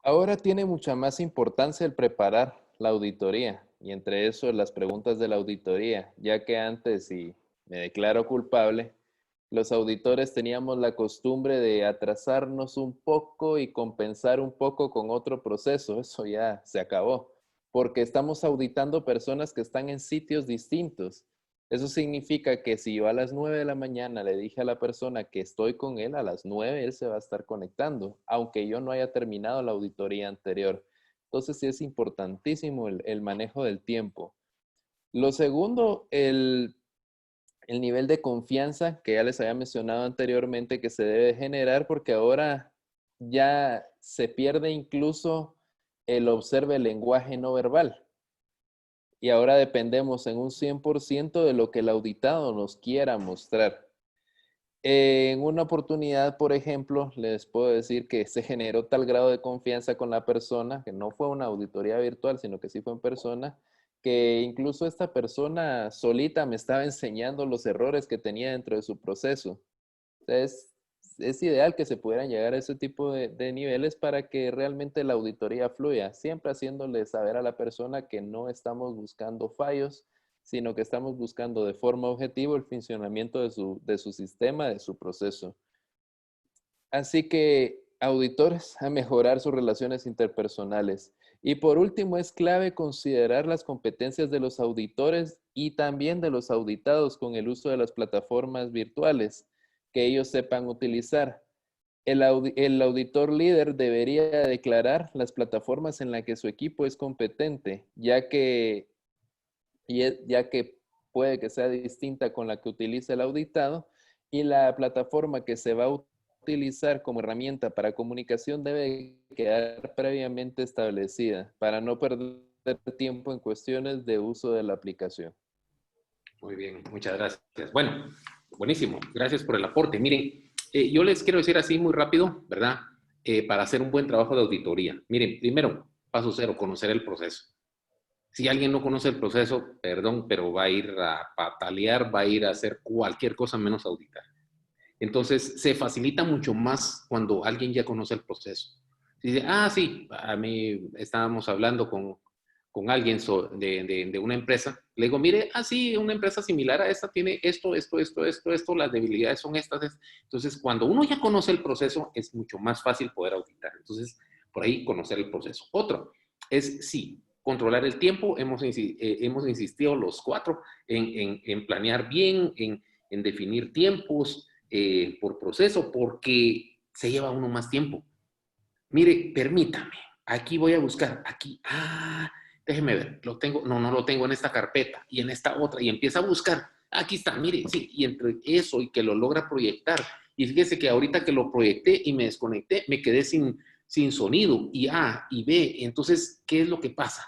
Ahora tiene mucha más importancia el preparar la auditoría y entre eso las preguntas de la auditoría, ya que antes, y me declaro culpable, los auditores teníamos la costumbre de atrasarnos un poco y compensar un poco con otro proceso. Eso ya se acabó, porque estamos auditando personas que están en sitios distintos. Eso significa que si yo a las 9 de la mañana le dije a la persona que estoy con él, a las 9 él se va a estar conectando, aunque yo no haya terminado la auditoría anterior. Entonces sí es importantísimo el manejo del tiempo. Lo segundo, el nivel de confianza que ya les había mencionado anteriormente que se debe generar, porque ahora ya se pierde incluso el observe el lenguaje no verbal. Y ahora dependemos en un 100% de lo que el auditado nos quiera mostrar. En una oportunidad, por ejemplo, les puedo decir que se generó tal grado de confianza con la persona, que no fue una auditoría virtual, sino que sí fue en persona, que incluso esta persona solita me estaba enseñando los errores que tenía dentro de su proceso. Entonces, es ideal que se pudieran llegar a ese tipo de niveles para que realmente la auditoría fluya, siempre haciéndole saber a la persona que no estamos buscando fallos, sino que estamos buscando de forma objetiva el funcionamiento de su sistema, de su proceso. Así que, auditores, a mejorar sus relaciones interpersonales. Y por último, es clave considerar las competencias de los auditores y también de los auditados con el uso de las plataformas virtuales que ellos sepan utilizar. El auditor líder debería declarar las plataformas en las que su equipo es competente, ya que puede que sea distinta con la que utiliza el auditado, y la plataforma que se va a utilizar como herramienta para comunicación debe quedar previamente establecida para no perder tiempo en cuestiones de uso de la aplicación. Muy bien, muchas gracias. Bueno, buenísimo. Gracias por el aporte. Miren, yo les quiero decir así muy rápido, ¿verdad? Para hacer un buen trabajo de auditoría. Miren, primero, paso 0, conocer el proceso. Si alguien no conoce el proceso, perdón, pero va a ir a patalear, va a ir a hacer cualquier cosa menos auditar. Entonces, se facilita mucho más cuando alguien ya conoce el proceso. Dice, sí, a mí estábamos hablando con alguien de una empresa. Le digo, mire, sí, una empresa similar a esta tiene esto, las debilidades son estas. Entonces, cuando uno ya conoce el proceso, es mucho más fácil poder auditar. Entonces, por ahí conocer el proceso. Otro es, sí, controlar el tiempo. Hemos insistido los 4 en planear bien, en definir tiempos por proceso, porque se lleva uno más tiempo. Mire, permítame, aquí voy a buscar, aquí, déjeme ver, lo tengo, no lo tengo en esta carpeta y en esta otra, y empieza a buscar, aquí está, mire, sí, y entre eso y que lo logra proyectar, y fíjese que ahorita que lo proyecté y me desconecté, me quedé sin sonido, y A y B, entonces, ¿qué es lo que pasa?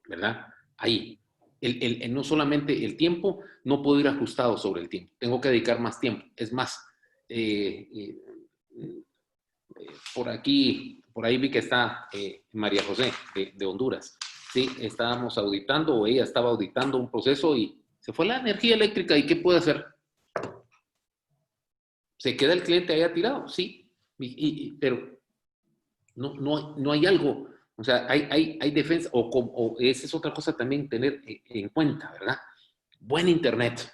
¿Verdad? Ahí. No solamente el tiempo, no puedo ir ajustado sobre el tiempo. Tengo que dedicar más tiempo. Es más, por ahí vi que está María José de Honduras. Sí, estábamos auditando, o ella estaba auditando un proceso y se fue la energía eléctrica. ¿Y qué puede hacer? ¿Se queda el cliente ahí tirado? Sí, pero no hay algo. O sea, hay defensa, o esa es otra cosa también tener en cuenta, ¿verdad? Buen internet.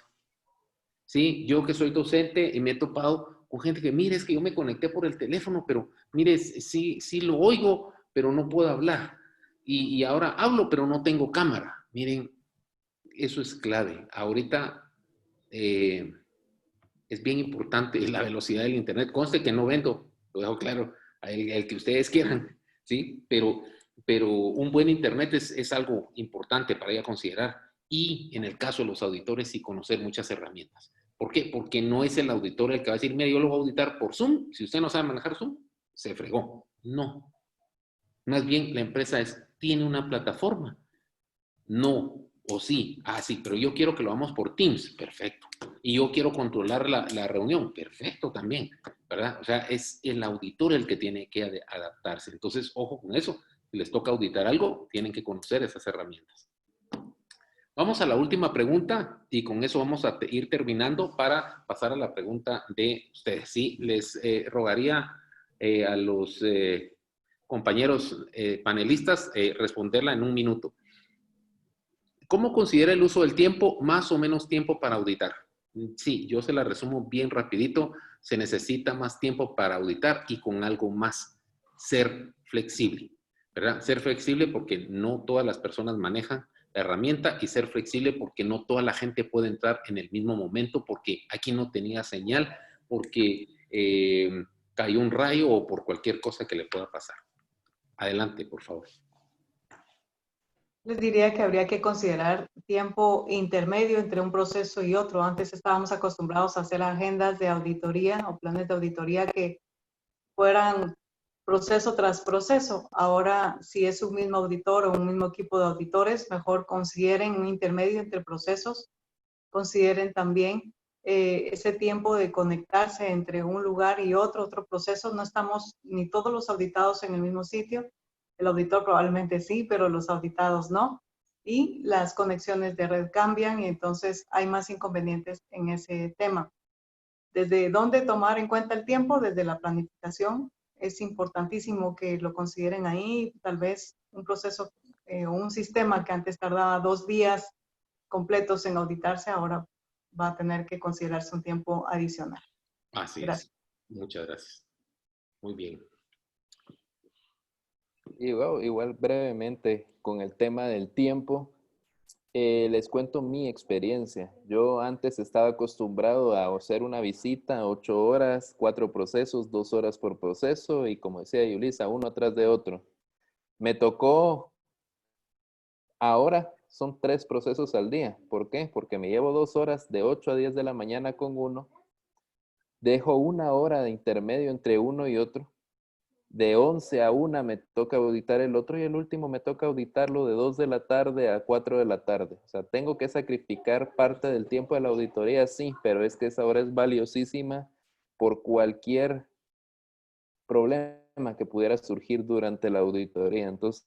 Sí, yo que soy docente y me he topado con gente que, mire, es que yo me conecté por el teléfono, pero mire, sí lo oigo, pero no puedo hablar. Y ahora hablo, pero no tengo cámara. Miren, eso es clave. Ahorita es bien importante la velocidad del internet. Conste que no vendo, lo dejo claro, el que ustedes quieran, ¿sí? Pero un buen internet es algo importante para ella considerar. Y en el caso de los auditores, sí conocer muchas herramientas. ¿Por qué? Porque no es el auditor el que va a decir, mira, yo lo voy a auditar por Zoom. Si usted no sabe manejar Zoom, se fregó. No. Más bien, la empresa tiene una plataforma. No, o sí. Ah, sí, pero yo quiero que lo hagamos por Teams. Perfecto. Y yo quiero controlar la reunión. Perfecto también, ¿verdad? O sea, es el auditor el que tiene que adaptarse. Entonces, ojo con eso. Si les toca auditar algo, tienen que conocer esas herramientas. Vamos a la última pregunta y con eso vamos a ir terminando para pasar a la pregunta de ustedes. Sí, les rogaría a los compañeros panelistas responderla en un minuto. ¿Cómo considera el uso del tiempo, más o menos tiempo para auditar? Sí, yo se la resumo bien rapidito. Se necesita más tiempo para auditar y con algo más. Ser flexible, ¿verdad? Ser flexible porque no todas las personas manejan la herramienta y ser flexible porque no toda la gente puede entrar en el mismo momento porque aquí no tenía señal, porque cayó un rayo o por cualquier cosa que le pueda pasar. Adelante, por favor. Les diría que habría que considerar tiempo intermedio entre un proceso y otro. Antes estábamos acostumbrados a hacer agendas de auditoría o planes de auditoría que fueran proceso tras proceso. Ahora, si es un mismo auditor o un mismo equipo de auditores, mejor consideren un intermedio entre procesos. Consideren también ese tiempo de conectarse entre un lugar y otro proceso. No estamos ni todos los auditados en el mismo sitio. El auditor probablemente sí, pero los auditados no. Y las conexiones de red cambian y entonces hay más inconvenientes en ese tema. ¿Desde dónde tomar en cuenta el tiempo? Desde la planificación. Es importantísimo que lo consideren ahí. Tal vez un proceso o un sistema que antes tardaba 2 días completos en auditarse, ahora va a tener que considerarse un tiempo adicional. Así Gracias. es. Muchas gracias. Muy bien. Igual brevemente con el tema del tiempo, les cuento mi experiencia. Yo antes estaba acostumbrado a hacer una visita, 8 horas, 4 procesos, 2 horas por proceso y como decía Yulisa, uno atrás de otro. Me tocó, ahora son 3 procesos al día. ¿Por qué? Porque me llevo 2 horas de 8 a 10 de la mañana con uno, dejo 1 hora de intermedio entre uno y otro. De 11 a 1 me toca auditar el otro y el último me toca auditarlo de 2 de la tarde a 4 de la tarde. O sea, tengo que sacrificar parte del tiempo de la auditoría, sí, pero es que esa hora es valiosísima por cualquier problema que pudiera surgir durante la auditoría. Entonces,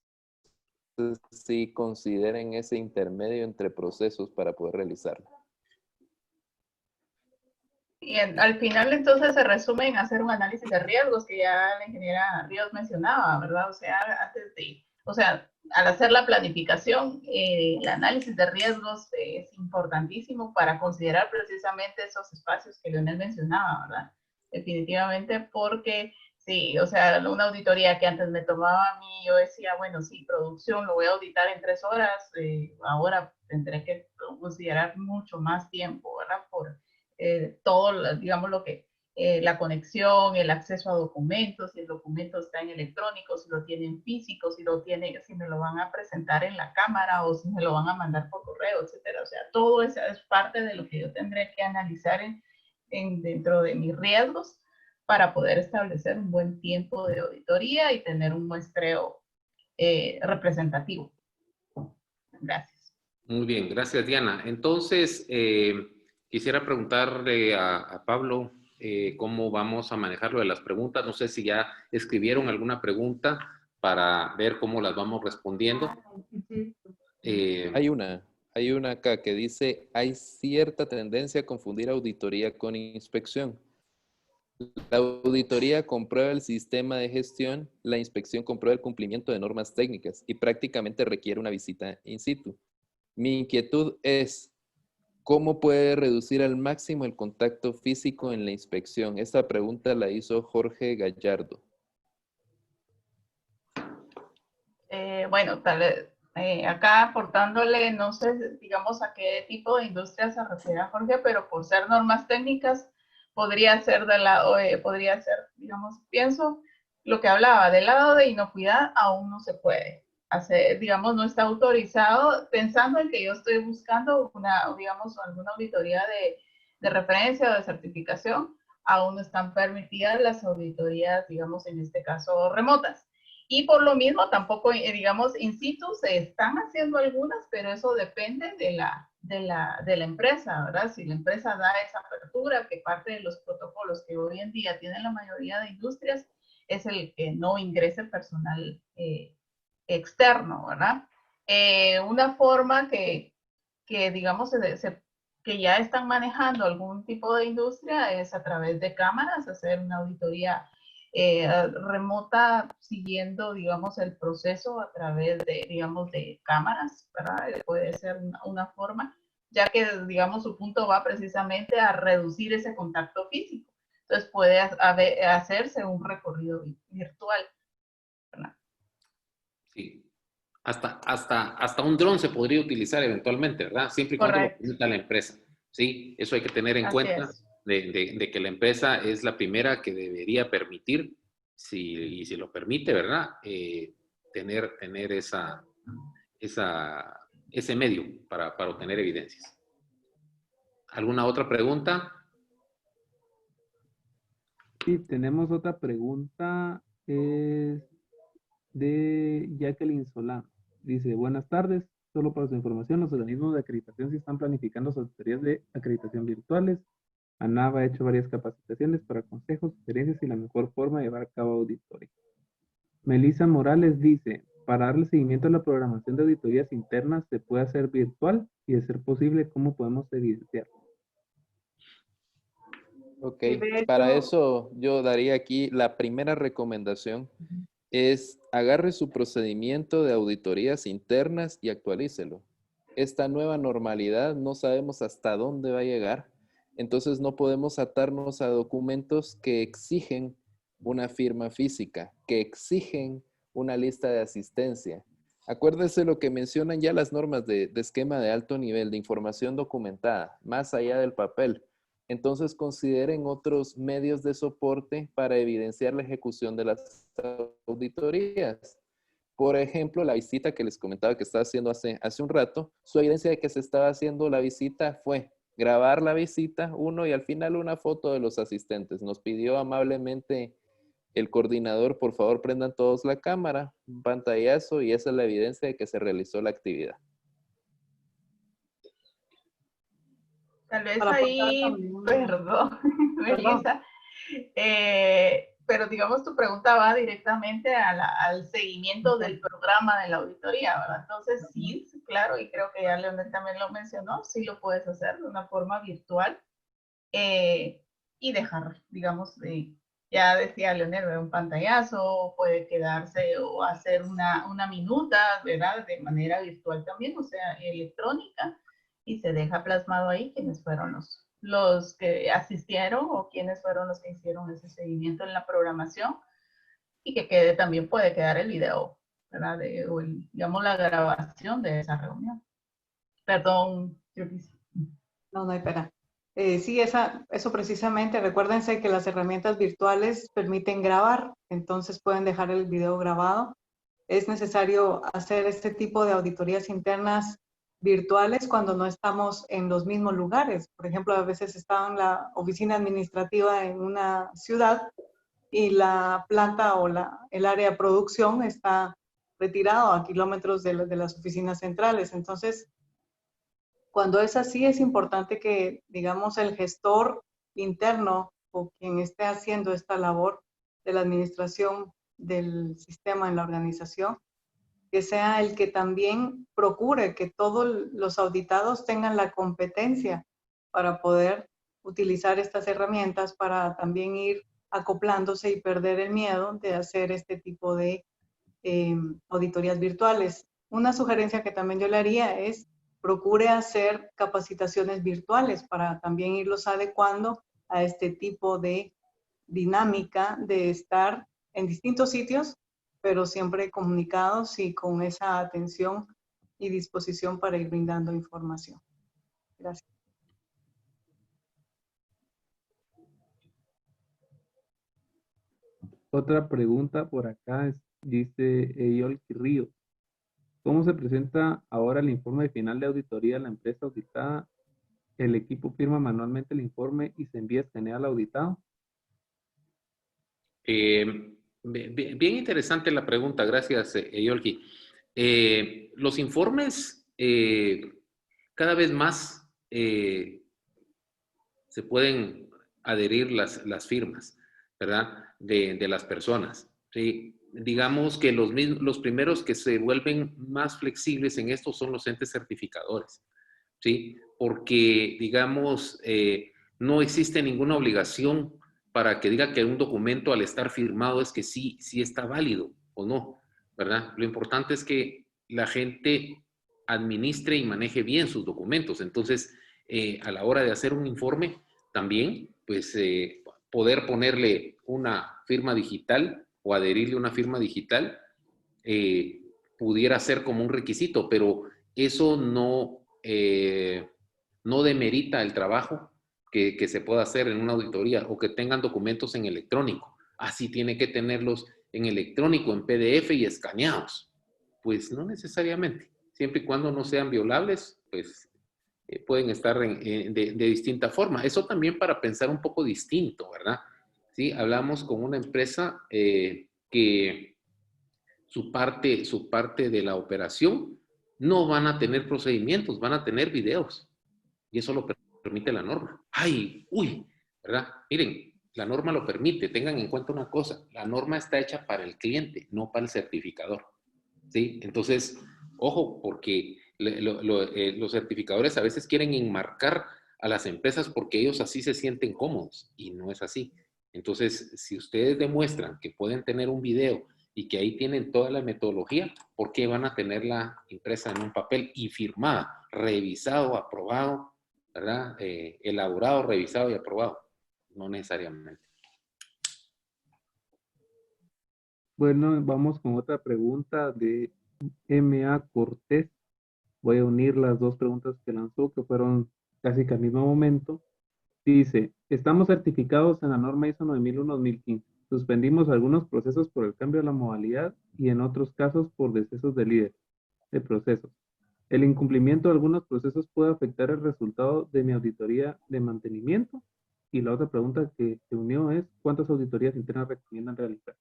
sí, consideren ese intermedio entre procesos para poder realizarlo. Y al final entonces se resume en hacer un análisis de riesgos que ya la ingeniera Ríos mencionaba, ¿verdad? O sea, al hacer la planificación, el análisis de riesgos es importantísimo para considerar precisamente esos espacios que Leonel mencionaba, ¿verdad? Definitivamente porque sí, o sea, una auditoría que antes me tomaba a mí, yo decía, bueno, sí, producción lo voy a auditar en 3 horas, ahora tendré que considerar mucho más tiempo, ¿verdad? Por todo, digamos, lo que la conexión, el acceso a documentos, si el documento está en electrónico, si lo tienen físico, si me lo van a presentar en la cámara o si me lo van a mandar por correo, etcétera. O sea, todo eso es parte de lo que yo tendré que analizar dentro de mis riesgos para poder establecer un buen tiempo de auditoría y tener un muestreo representativo. Gracias. Muy bien, gracias Diana. Entonces, quisiera preguntarle a Pablo cómo vamos a manejar lo de las preguntas. No sé si ya escribieron alguna pregunta para ver cómo las vamos respondiendo. Hay una acá que dice, hay cierta tendencia a confundir auditoría con inspección. La auditoría comprueba el sistema de gestión, la inspección comprueba el cumplimiento de normas técnicas y prácticamente requiere una visita in situ. Mi inquietud es, ¿cómo puede reducir al máximo el contacto físico en la inspección? Esta pregunta la hizo Jorge Gallardo. Bueno, tal vez acá aportándole, no sé, digamos, a qué tipo de industria se refiere a Jorge, pero por ser normas técnicas, podría ser podría ser, digamos, pienso lo que hablaba, del lado de inocuidad aún no se puede hacer, digamos, no está autorizado, pensando en que yo estoy buscando digamos, alguna auditoría de referencia o de certificación, aún no están permitidas las auditorías, digamos, en este caso, remotas. Y por lo mismo, tampoco, digamos, in situ se están haciendo algunas, pero eso depende de la empresa, ¿verdad? Si la empresa da esa apertura, que parte de los protocolos que hoy en día tienen la mayoría de industrias, es el que no ingrese personal externo, ¿verdad? Una forma que digamos, que ya están manejando algún tipo de industria es a través de cámaras, hacer una auditoría remota siguiendo, digamos, el proceso a través de, digamos, de cámaras, ¿verdad? Puede ser una forma, ya que, digamos, su punto va precisamente a reducir ese contacto físico. Entonces puede hacerse un recorrido virtual, ¿verdad? Sí. Hasta un dron se podría utilizar eventualmente, ¿verdad? Siempre y cuando lo Correcto. permita la empresa. Sí, eso hay que tener en Así cuenta es. de que la empresa es la primera que debería permitir, y si lo permite, ¿verdad? Tener ese medio para obtener evidencias. ¿Alguna otra pregunta? Sí, tenemos otra pregunta, es de Jacqueline Solán. Dice, buenas tardes, solo para su información, los organismos de acreditación sí están planificando sus auditorías de acreditación virtuales. ANAV ha hecho varias capacitaciones para consejos, sugerencias y la mejor forma de llevar a cabo auditoría. Melissa Morales dice, para darle seguimiento a la programación de auditorías internas, ¿se puede hacer virtual? Y de ser posible, ¿cómo podemos evidenciarlo? Ok, Y de para hecho, eso yo daría aquí la primera recomendación es agarre su procedimiento de auditorías internas y actualícelo. Esta nueva normalidad no sabemos hasta dónde va a llegar, entonces no podemos atarnos a documentos que exigen una firma física, que exigen una lista de asistencia. Acuérdese lo que mencionan ya las normas de esquema de alto nivel de información documentada, más allá del papel. Entonces consideren otros medios de soporte para evidenciar la ejecución de las auditorías. Por ejemplo, la visita que les comentaba que estaba haciendo hace un rato, su evidencia de que se estaba haciendo la visita fue grabar la visita, y al final una foto de los asistentes. Nos pidió amablemente el coordinador, por favor, prendan todos la cámara, un pantallazo, y esa es la evidencia de que se realizó la actividad. Tal vez para aportar ahí, también perdón, perdón, Melissa, pero digamos tu pregunta va directamente al seguimiento del programa de la auditoría, ¿verdad? Entonces sí, claro, y creo que ya Leonel también lo mencionó, sí lo puedes hacer de una forma virtual y dejar, digamos, ya decía Leonel, un pantallazo, puede quedarse o hacer una minuta, ¿verdad? De manera virtual también, o sea, electrónica, y se deja plasmado ahí quiénes fueron los que asistieron o quiénes fueron los que hicieron ese seguimiento en la programación y que también puede quedar el video, ¿verdad? Digamos, la grabación de esa reunión. Perdón, Yurisa. no hay pena. Sí, eso precisamente, recuérdense que las herramientas virtuales permiten grabar, entonces pueden dejar el video grabado. Es necesario hacer este tipo de auditorías internas virtuales cuando no estamos en los mismos lugares. Por ejemplo, a veces está en la oficina administrativa en una ciudad y la planta o el área de producción está retirado a kilómetros de las oficinas centrales. Entonces, Cuando es así, es importante que, digamos, el gestor interno o quien esté haciendo esta labor de la administración del sistema en la organización, que sea el que también procure que todos los auditados tengan la competencia para poder utilizar estas herramientas para también ir acoplándose y perder el miedo de hacer este tipo de auditorías virtuales. Una sugerencia que también yo le haría es procure hacer capacitaciones virtuales para también irlos adecuando a este tipo de dinámica de estar en distintos sitios, pero siempre comunicados y con esa atención y disposición para ir brindando información. Gracias. Otra pregunta por acá dice Eyol Ríos. ¿Cómo se presenta ahora el informe final de auditoría a la empresa auditada? ¿El equipo firma manualmente el informe y se envía escaneado al auditado? Bien interesante la pregunta, gracias, Yolki. Los informes cada vez más se pueden adherir las firmas, ¿verdad? De las personas, ¿sí? Digamos que los primeros que se vuelven más flexibles en esto son los entes certificadores, ¿sí? Porque, digamos, no existe ninguna obligación para que diga que un documento al estar firmado es que sí está válido o no, ¿verdad? Lo importante es que la gente administre y maneje bien sus documentos. Entonces, a la hora de hacer un informe, también, pues, poder ponerle una firma digital o adherirle una firma digital pudiera ser como un requisito, pero eso no demerita el trabajo que se pueda hacer en una auditoría o que tengan documentos en electrónico. Así tiene que tenerlos en electrónico, en PDF y escaneados. Pues no necesariamente. Siempre y cuando no sean violables, pues pueden estar de distinta forma. Eso también para pensar un poco distinto, ¿verdad? Sí, hablamos con una empresa que su parte de la operación no van a tener procedimientos, van a tener videos. Y eso lo permite la norma. ¡Ay! ¡Uy! ¿Verdad? Miren, la norma lo permite. Tengan en cuenta una cosa. La norma está hecha para el cliente, no para el certificador. ¿Sí? Entonces, ojo, porque los certificadores a veces quieren enmarcar a las empresas porque ellos así se sienten cómodos y no es así. Entonces, si ustedes demuestran que pueden tener un video y que ahí tienen toda la metodología, ¿por qué van a tenerla impresa en un papel y firmada, revisado, aprobado, ¿verdad? Elaborado, revisado y aprobado? No necesariamente. Bueno, vamos con otra pregunta de M.A. Cortés. Voy a unir las dos preguntas que lanzó, que fueron casi que al mismo momento. Dice, estamos certificados en la norma ISO 9001-2015. Suspendimos algunos procesos por el cambio de la modalidad y en otros casos por decesos de líderes de procesos. ¿El incumplimiento de algunos procesos puede afectar el resultado de mi auditoría de mantenimiento? Y la otra pregunta que se unió es, ¿cuántas auditorías internas recomiendan realizar?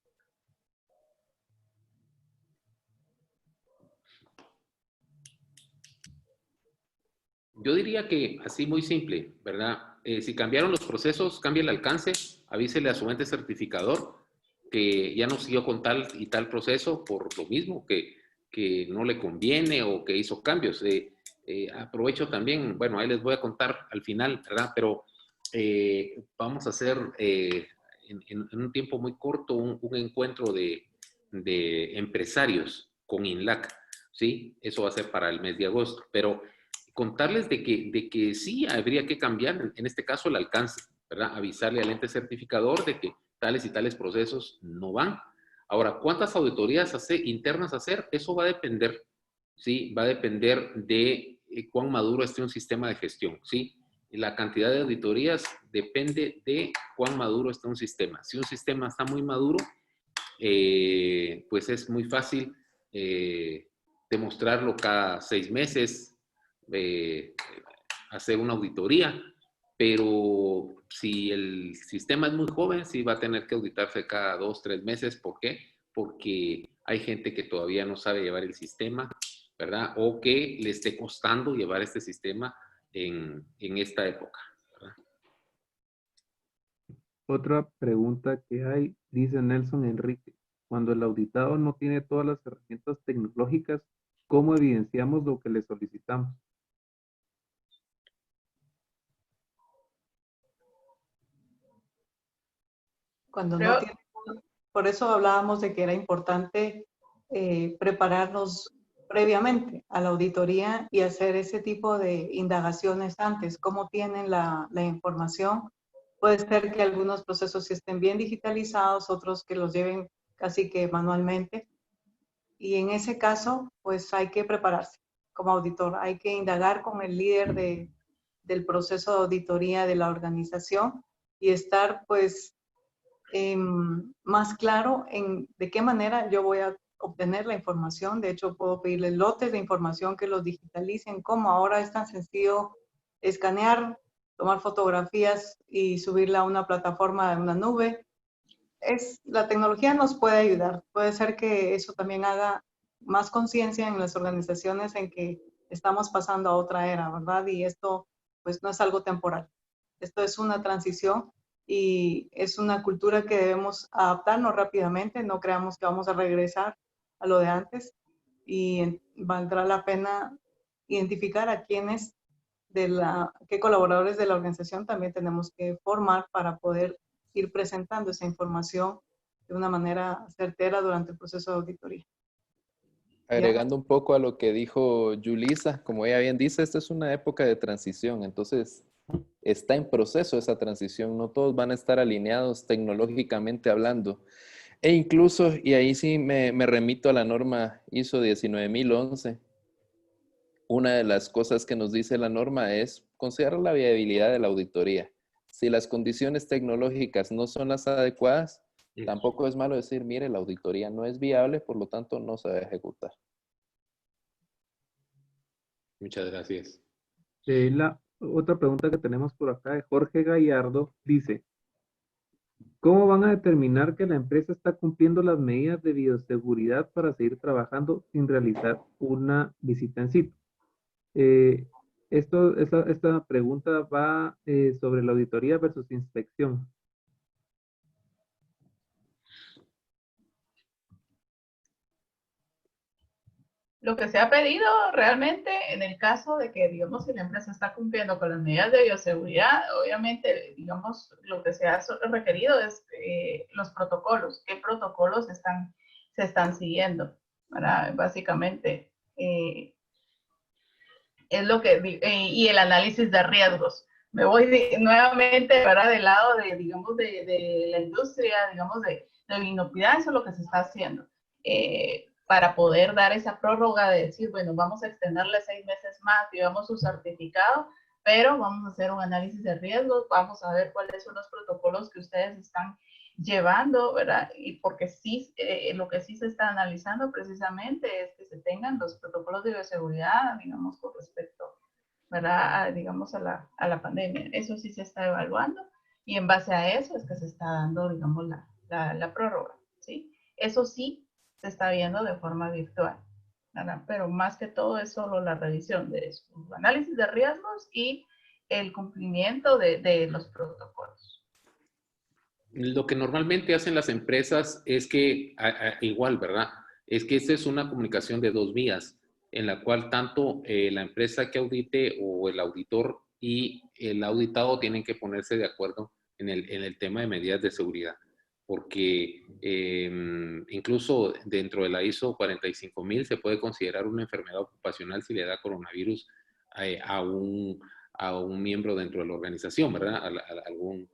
Yo diría que así muy simple, ¿verdad? Si cambiaron los procesos, cambia el alcance, avísele a su ente certificador que ya no siguió con tal y tal proceso por lo mismo, que no le conviene o que hizo cambios. Aprovecho también, bueno, ahí les voy a contar al final, ¿verdad? Pero vamos a hacer en un tiempo muy corto un encuentro de empresarios con INLAC, ¿sí? Eso va a ser para el mes de agosto, pero contarles de que sí habría que cambiar, en este caso, el alcance, ¿verdad? Avisarle al ente certificador de que tales y tales procesos no van. Ahora, ¿cuántas auditorías internas hacer? Eso va a depender, ¿sí? Va a depender de cuán maduro esté un sistema de gestión, ¿sí? La cantidad de auditorías depende de cuán maduro está un sistema. Si un sistema está muy maduro, pues es muy fácil demostrarlo cada 6 meses, hacer una auditoría, pero si el sistema es muy joven, sí va a tener que auditarse cada 2, 3 meses. ¿Por qué? Porque hay gente que todavía no sabe llevar el sistema ¿verdad? O que le esté costando llevar este sistema en esta época, ¿verdad? Otra pregunta que hay, dice Nelson Enrique, cuando el auditado no tiene todas las herramientas tecnológicas, ¿cómo evidenciamos lo que le solicitamos? Cuando no Creo, tiene, por eso hablábamos de que era importante prepararnos previamente a la auditoría y hacer ese tipo de indagaciones antes, cómo tienen la información. Puede ser que algunos procesos sí estén bien digitalizados, otros que los lleven casi que manualmente. Y en ese caso, pues hay que prepararse como auditor, hay que indagar con el líder del proceso de auditoría de la organización y estar pues más claro en de qué manera yo voy a obtener la información. De hecho, puedo pedirle lotes de información que los digitalicen, como ahora es tan sencillo escanear, tomar fotografías y subirla a una plataforma en una nube. La tecnología nos puede ayudar. Puede ser que eso también haga más conciencia en las organizaciones en que estamos pasando a otra era, ¿verdad? Y esto pues no es algo temporal. Esto es una transición y es una cultura que debemos adaptarnos rápidamente. No creamos que vamos a regresar a lo de antes y valdrá la pena identificar a quienes qué colaboradores de la organización también tenemos que formar para poder ir presentando esa información de una manera certera durante el proceso de auditoría. ¿Ya? Agregando un poco a lo que dijo Yulisa, como ella bien dice, esta es una época de transición, entonces está en proceso esa transición, no todos van a estar alineados tecnológicamente hablando. E incluso, y ahí sí me remito a la norma ISO 19011, una de las cosas que nos dice la norma es considerar la viabilidad de la auditoría. Si las condiciones tecnológicas no son las adecuadas, tampoco es malo decir, mire, la auditoría no es viable, por lo tanto no se debe ejecutar. Muchas gracias. La otra pregunta que tenemos por acá de Jorge Gallardo dice, ¿cómo van a determinar que la empresa está cumpliendo las medidas de bioseguridad para seguir trabajando sin realizar una visita en sitio? Esta pregunta va sobre la auditoría versus inspección. lo que se ha pedido realmente en el caso de que, digamos, si la empresa está cumpliendo con las medidas de bioseguridad, obviamente, digamos, lo que se ha requerido es los protocolos, qué protocolos se están siguiendo, ¿verdad? Básicamente, es lo que, y el análisis de riesgos. Me voy nuevamente para del lado de, digamos, de la industria, digamos, de inocuidad, eso es lo que se está haciendo. Para poder dar esa prórroga de decir, bueno, vamos a extenderle 6 meses más, digamos, su certificado, pero vamos a hacer un análisis de riesgos, vamos a ver cuáles son los protocolos que ustedes están llevando, ¿verdad? Y porque sí, lo que sí se está analizando precisamente es que se tengan los protocolos de bioseguridad, digamos, con respecto, ¿verdad? Digamos, a la pandemia. Eso sí se está evaluando y en base a eso es que se está dando, digamos, la prórroga, ¿sí? Eso sí se está viendo de forma virtual, ¿verdad? Pero más que todo es solo la revisión de eso, análisis de riesgos y el cumplimiento de los protocolos. Lo que normalmente hacen las empresas es que, igual, ¿verdad? Es que esta es una comunicación de dos vías, en la cual tanto la empresa que audite o el auditor y el auditado tienen que ponerse de acuerdo en el tema de medidas de seguridad. Porque incluso dentro de la ISO 45000 se puede considerar una enfermedad ocupacional si le da coronavirus a un miembro dentro de la organización, ¿verdad? A algún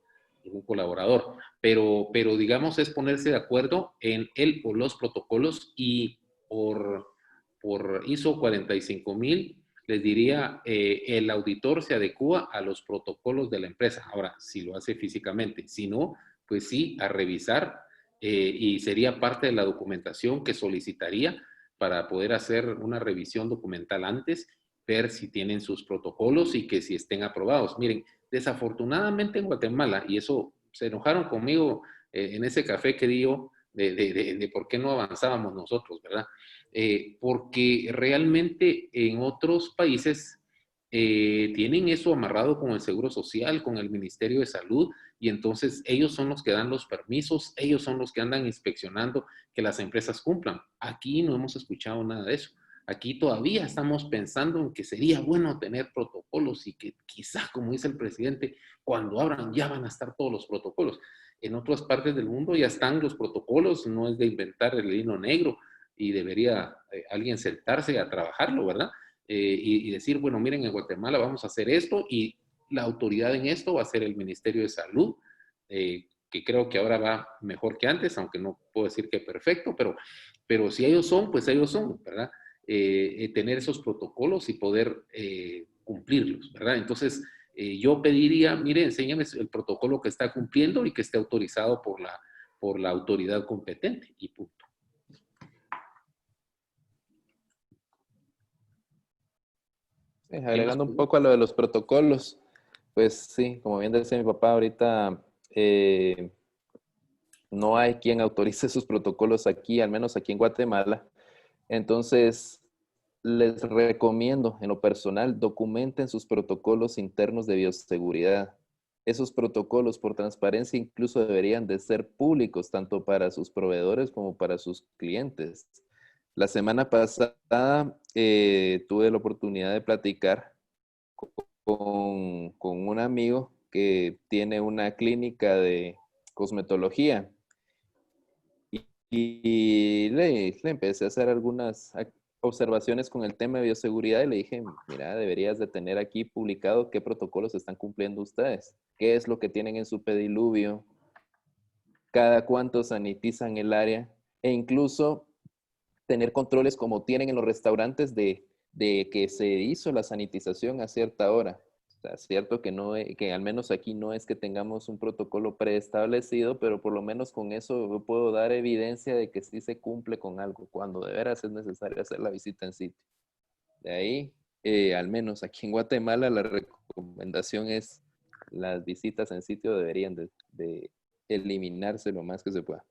colaborador, pero digamos es ponerse de acuerdo en él o los protocolos y por ISO 45000 les diría el auditor se adecúa a los protocolos de la empresa. Ahora, si lo hace físicamente, si no, pues sí, a revisar y sería parte de la documentación que solicitaría para poder hacer una revisión documental antes, ver si tienen sus protocolos y que si estén aprobados. Miren, desafortunadamente en Guatemala, y eso se enojaron conmigo en ese café que di yo, de por qué no avanzábamos nosotros, ¿verdad? Porque realmente en otros países tienen eso amarrado con el Seguro Social, con el Ministerio de Salud, y entonces ellos son los que dan los permisos, ellos son los que andan inspeccionando que las empresas cumplan. Aquí no hemos escuchado nada de eso. Aquí todavía estamos pensando en que sería bueno tener protocolos y que quizá, como dice el presidente, cuando abran ya van a estar todos los protocolos. En otras partes del mundo ya están los protocolos, no es de inventar el hilo negro y debería alguien sentarse a trabajarlo, ¿verdad? Y decir, bueno, miren, en Guatemala vamos a hacer esto y la autoridad en esto va a ser el Ministerio de Salud, que creo que ahora va mejor que antes, aunque no puedo decir que perfecto, pero si ellos son, pues ellos son, ¿verdad? Tener esos protocolos y poder cumplirlos, ¿verdad? Entonces, yo pediría, mire, enséñame el protocolo que está cumpliendo y que esté autorizado por la autoridad competente y punto. Sí, agregando un poco a lo de los protocolos, pues sí, como bien decía mi papá, ahorita no hay quien autorice sus protocolos aquí, al menos aquí en Guatemala. Entonces, les recomiendo, en lo personal, documenten sus protocolos internos de bioseguridad. Esos protocolos, por transparencia, incluso deberían de ser públicos, tanto para sus proveedores como para sus clientes. La semana pasada tuve la oportunidad de platicar con un amigo que tiene una clínica de cosmetología y le empecé a hacer algunas observaciones con el tema de bioseguridad y le dije, mira, deberías de tener aquí publicado qué protocolos están cumpliendo ustedes, qué es lo que tienen en su pediluvio, cada cuánto sanitizan el área e incluso tener controles como tienen en los restaurantes de que se hizo la sanitización a cierta hora. O sea, es cierto que, no, que al menos aquí no es que tengamos un protocolo preestablecido, pero por lo menos con eso yo puedo dar evidencia de que sí se cumple con algo, cuando de veras es necesario hacer la visita en sitio. De ahí, al menos aquí en Guatemala, la recomendación es las visitas en sitio deberían de eliminarse lo más que se pueda.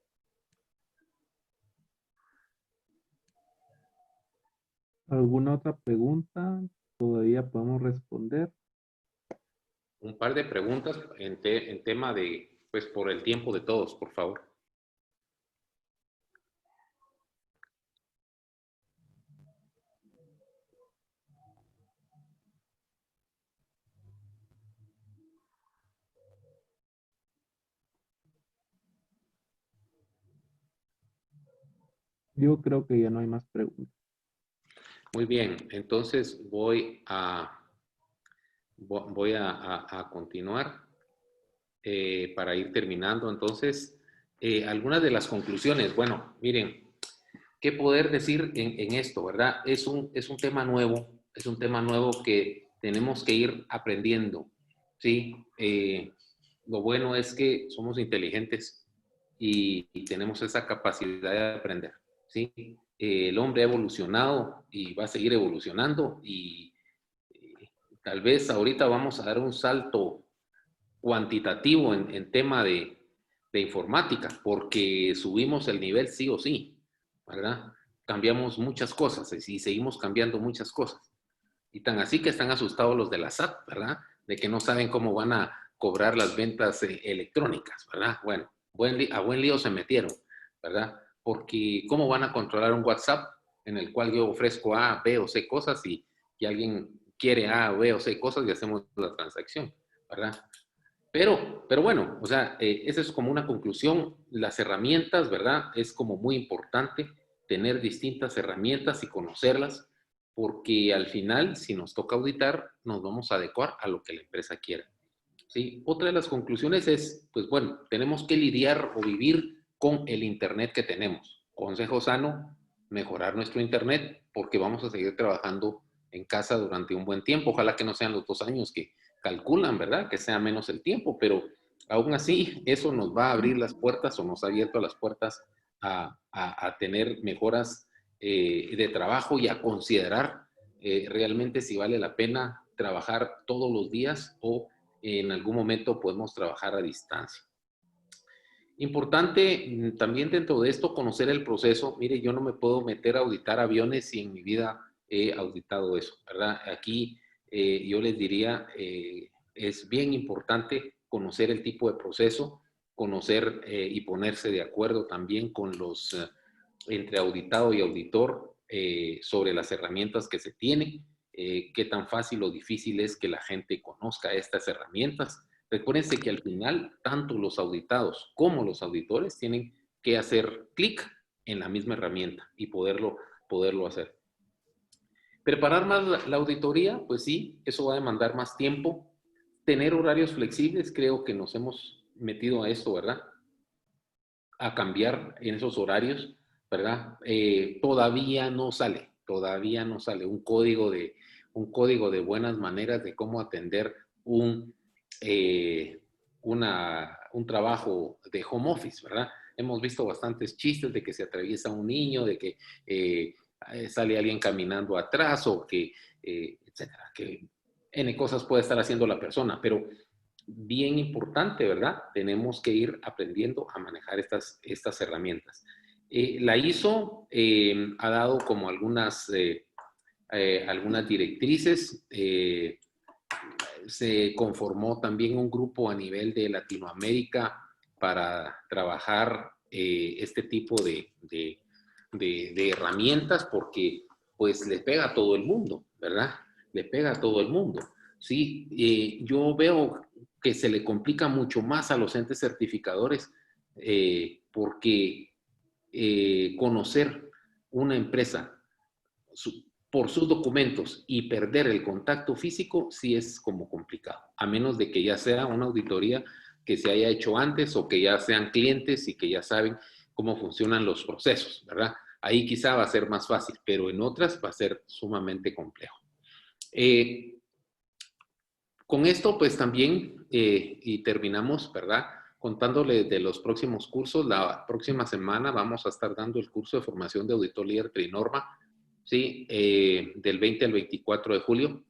¿Alguna otra pregunta? Todavía podemos responder. Un par de preguntas en tema de, pues por el tiempo de todos, por favor. Yo creo que ya no hay más preguntas. Muy bien, entonces voy a continuar para ir terminando. Entonces, algunas de las conclusiones. Bueno, miren, ¿qué poder decir en esto, verdad? Es un tema nuevo, es un tema nuevo que tenemos que ir aprendiendo, ¿sí? Lo bueno es que somos inteligentes y tenemos esa capacidad de aprender, ¿sí? El hombre ha evolucionado y va a seguir evolucionando y tal vez ahorita vamos a dar un salto cuantitativo en tema de informática, porque subimos el nivel sí o sí, ¿verdad? Cambiamos muchas cosas y seguimos cambiando muchas cosas. Y tan así que están asustados los de la SAT, ¿verdad? De que no saben cómo van a cobrar las ventas electrónicas, ¿verdad? Bueno, a buen lío se metieron, ¿verdad? Porque ¿cómo van a controlar un WhatsApp en el cual yo ofrezco A, B o C cosas y alguien quiere A, B o C cosas y hacemos la transacción, ¿verdad? Pero bueno, o sea, esa es como una conclusión. Las herramientas, ¿verdad? Es como muy importante tener distintas herramientas y conocerlas, porque al final, si nos toca auditar, nos vamos a adecuar a lo que la empresa quiera. ¿Sí? Otra de las conclusiones es, pues bueno, tenemos que lidiar o vivir con el Internet que tenemos. Consejo sano, mejorar nuestro Internet, porque vamos a seguir trabajando en casa durante un buen tiempo. Ojalá que no sean los 2 años que calculan, ¿verdad? Que sea menos el tiempo, pero aún así eso nos va a abrir las puertas o nos ha abierto las puertas a tener mejoras de trabajo y a considerar realmente si vale la pena trabajar todos los días o en algún momento podemos trabajar a distancia. Importante también dentro de esto conocer el proceso. Mire, yo no me puedo meter a auditar aviones si en mi vida he auditado eso, ¿verdad? Aquí yo les diría, es bien importante conocer el tipo de proceso, conocer y ponerse de acuerdo también con los, entre auditado y auditor, sobre las herramientas que se tienen, qué tan fácil o difícil es que la gente conozca estas herramientas. Recuérdense que al final, tanto los auditados como los auditores tienen que hacer clic en la misma herramienta y poderlo hacer. Preparar más la auditoría, pues sí, eso va a demandar más tiempo. Tener horarios flexibles, creo que nos hemos metido a esto, ¿verdad? A cambiar en esos horarios, ¿verdad? Todavía no sale un código de buenas maneras de cómo atender un trabajo de home office, ¿verdad? Hemos visto bastantes chistes de que se atraviesa un niño, de que sale alguien caminando atrás o que, etcétera, que N cosas puede estar haciendo la persona, pero bien importante, ¿verdad? Tenemos que ir aprendiendo a manejar estas herramientas. La ISO ha dado como algunas directrices. Se conformó también un grupo a nivel de Latinoamérica para trabajar este tipo de herramientas porque pues le pega a todo el mundo, ¿verdad? Le pega a todo el mundo. Sí, yo veo que se le complica mucho más a los entes certificadores porque conocer una empresa por sus documentos y perder el contacto físico sí es como complicado, a menos de que ya sea una auditoría que se haya hecho antes o que ya sean clientes y que ya saben cómo funcionan los procesos, ¿verdad? Ahí quizá va a ser más fácil, pero en otras va a ser sumamente complejo. Con esto, pues también, y terminamos, ¿verdad? Contándole de los próximos cursos. La próxima semana vamos a estar dando el curso de formación de auditor líder Trinorma, ¿sí? Del 20 al 24 de julio.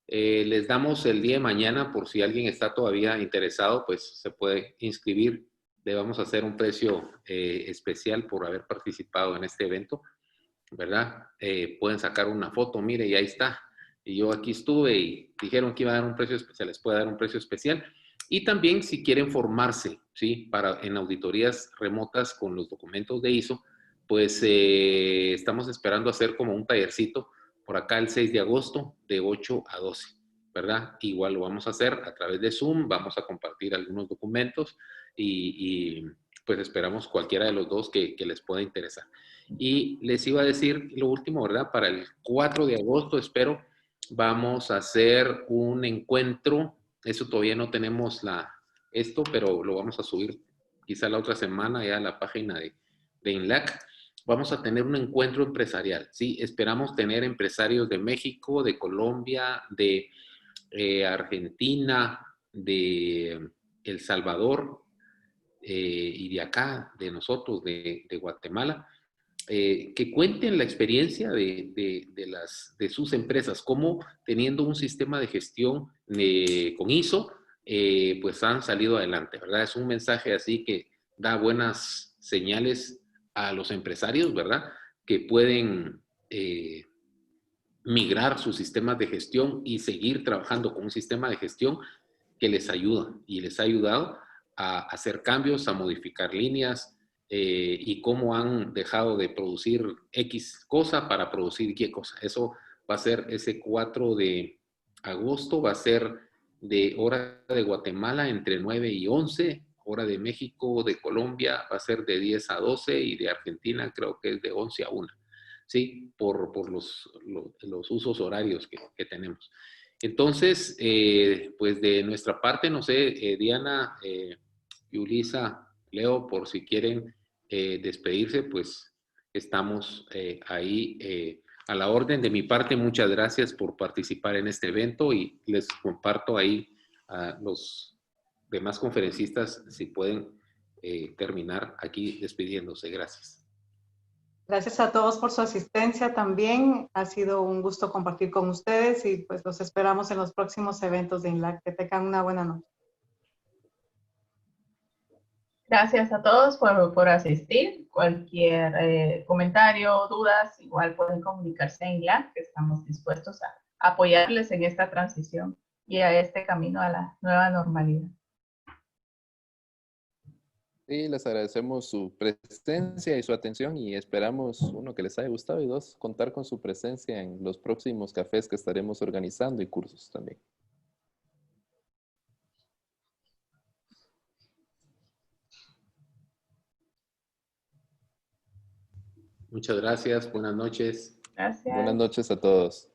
Les damos el día de mañana, por si alguien está todavía interesado, pues se puede inscribir. Le vamos a hacer un precio especial por haber participado en este evento, ¿verdad? Pueden sacar una foto, mire, y ahí está. Y yo aquí estuve y dijeron que iba a dar un precio especial, les puede dar un precio especial. Y también si quieren formarse, ¿sí? En auditorías remotas con los documentos de ISO, pues estamos esperando hacer como un tallercito por acá el 6 de agosto de 8 a 12, ¿verdad? Igual lo vamos a hacer a través de Zoom, vamos a compartir algunos documentos y pues esperamos cualquiera de los dos que les pueda interesar. Y les iba a decir lo último, ¿verdad? Para el 4 de agosto, espero, vamos a hacer un encuentro. Eso todavía no tenemos esto, pero lo vamos a subir quizá la otra semana ya a la página de INLAC. Vamos a tener un encuentro empresarial, ¿sí? Esperamos tener empresarios de México, de Colombia, de Argentina, de El Salvador y de acá, de nosotros, de Guatemala. Que cuenten la experiencia de sus empresas, cómo teniendo un sistema de gestión con ISO, pues han salido adelante, ¿verdad? Es un mensaje así que da buenas señales a los empresarios, ¿verdad? Que pueden migrar sus sistemas de gestión y seguir trabajando con un sistema de gestión que les ayuda y les ha ayudado a hacer cambios, a modificar líneas, y cómo han dejado de producir X cosa para producir Y cosa. Eso va a ser ese 4 de agosto, va a ser de hora de Guatemala entre 9 y 11, hora de México, de Colombia va a ser de 10 a 12 y de Argentina creo que es de 11 a 1, ¿sí? Por los usos horarios que tenemos. Entonces, pues de nuestra parte, no sé, Diana, Yulisa, Leo, por si quieren despedirse, pues estamos ahí a la orden. De mi parte, muchas gracias por participar en este evento y les comparto ahí a los demás conferencistas si pueden terminar aquí despidiéndose. Gracias. Gracias a todos por su asistencia también. Ha sido un gusto compartir con ustedes y pues los esperamos en los próximos eventos de INLAC. Que tengan una buena noche. Gracias a todos por asistir. Cualquier comentario, dudas, igual pueden comunicarse en LAN, que estamos dispuestos a apoyarles en esta transición y a este camino a la nueva normalidad. Sí, les agradecemos su presencia y su atención y esperamos, uno, que les haya gustado y dos, contar con su presencia en los próximos cafés que estaremos organizando y cursos también. Muchas gracias, buenas noches. Gracias. Buenas noches a todos.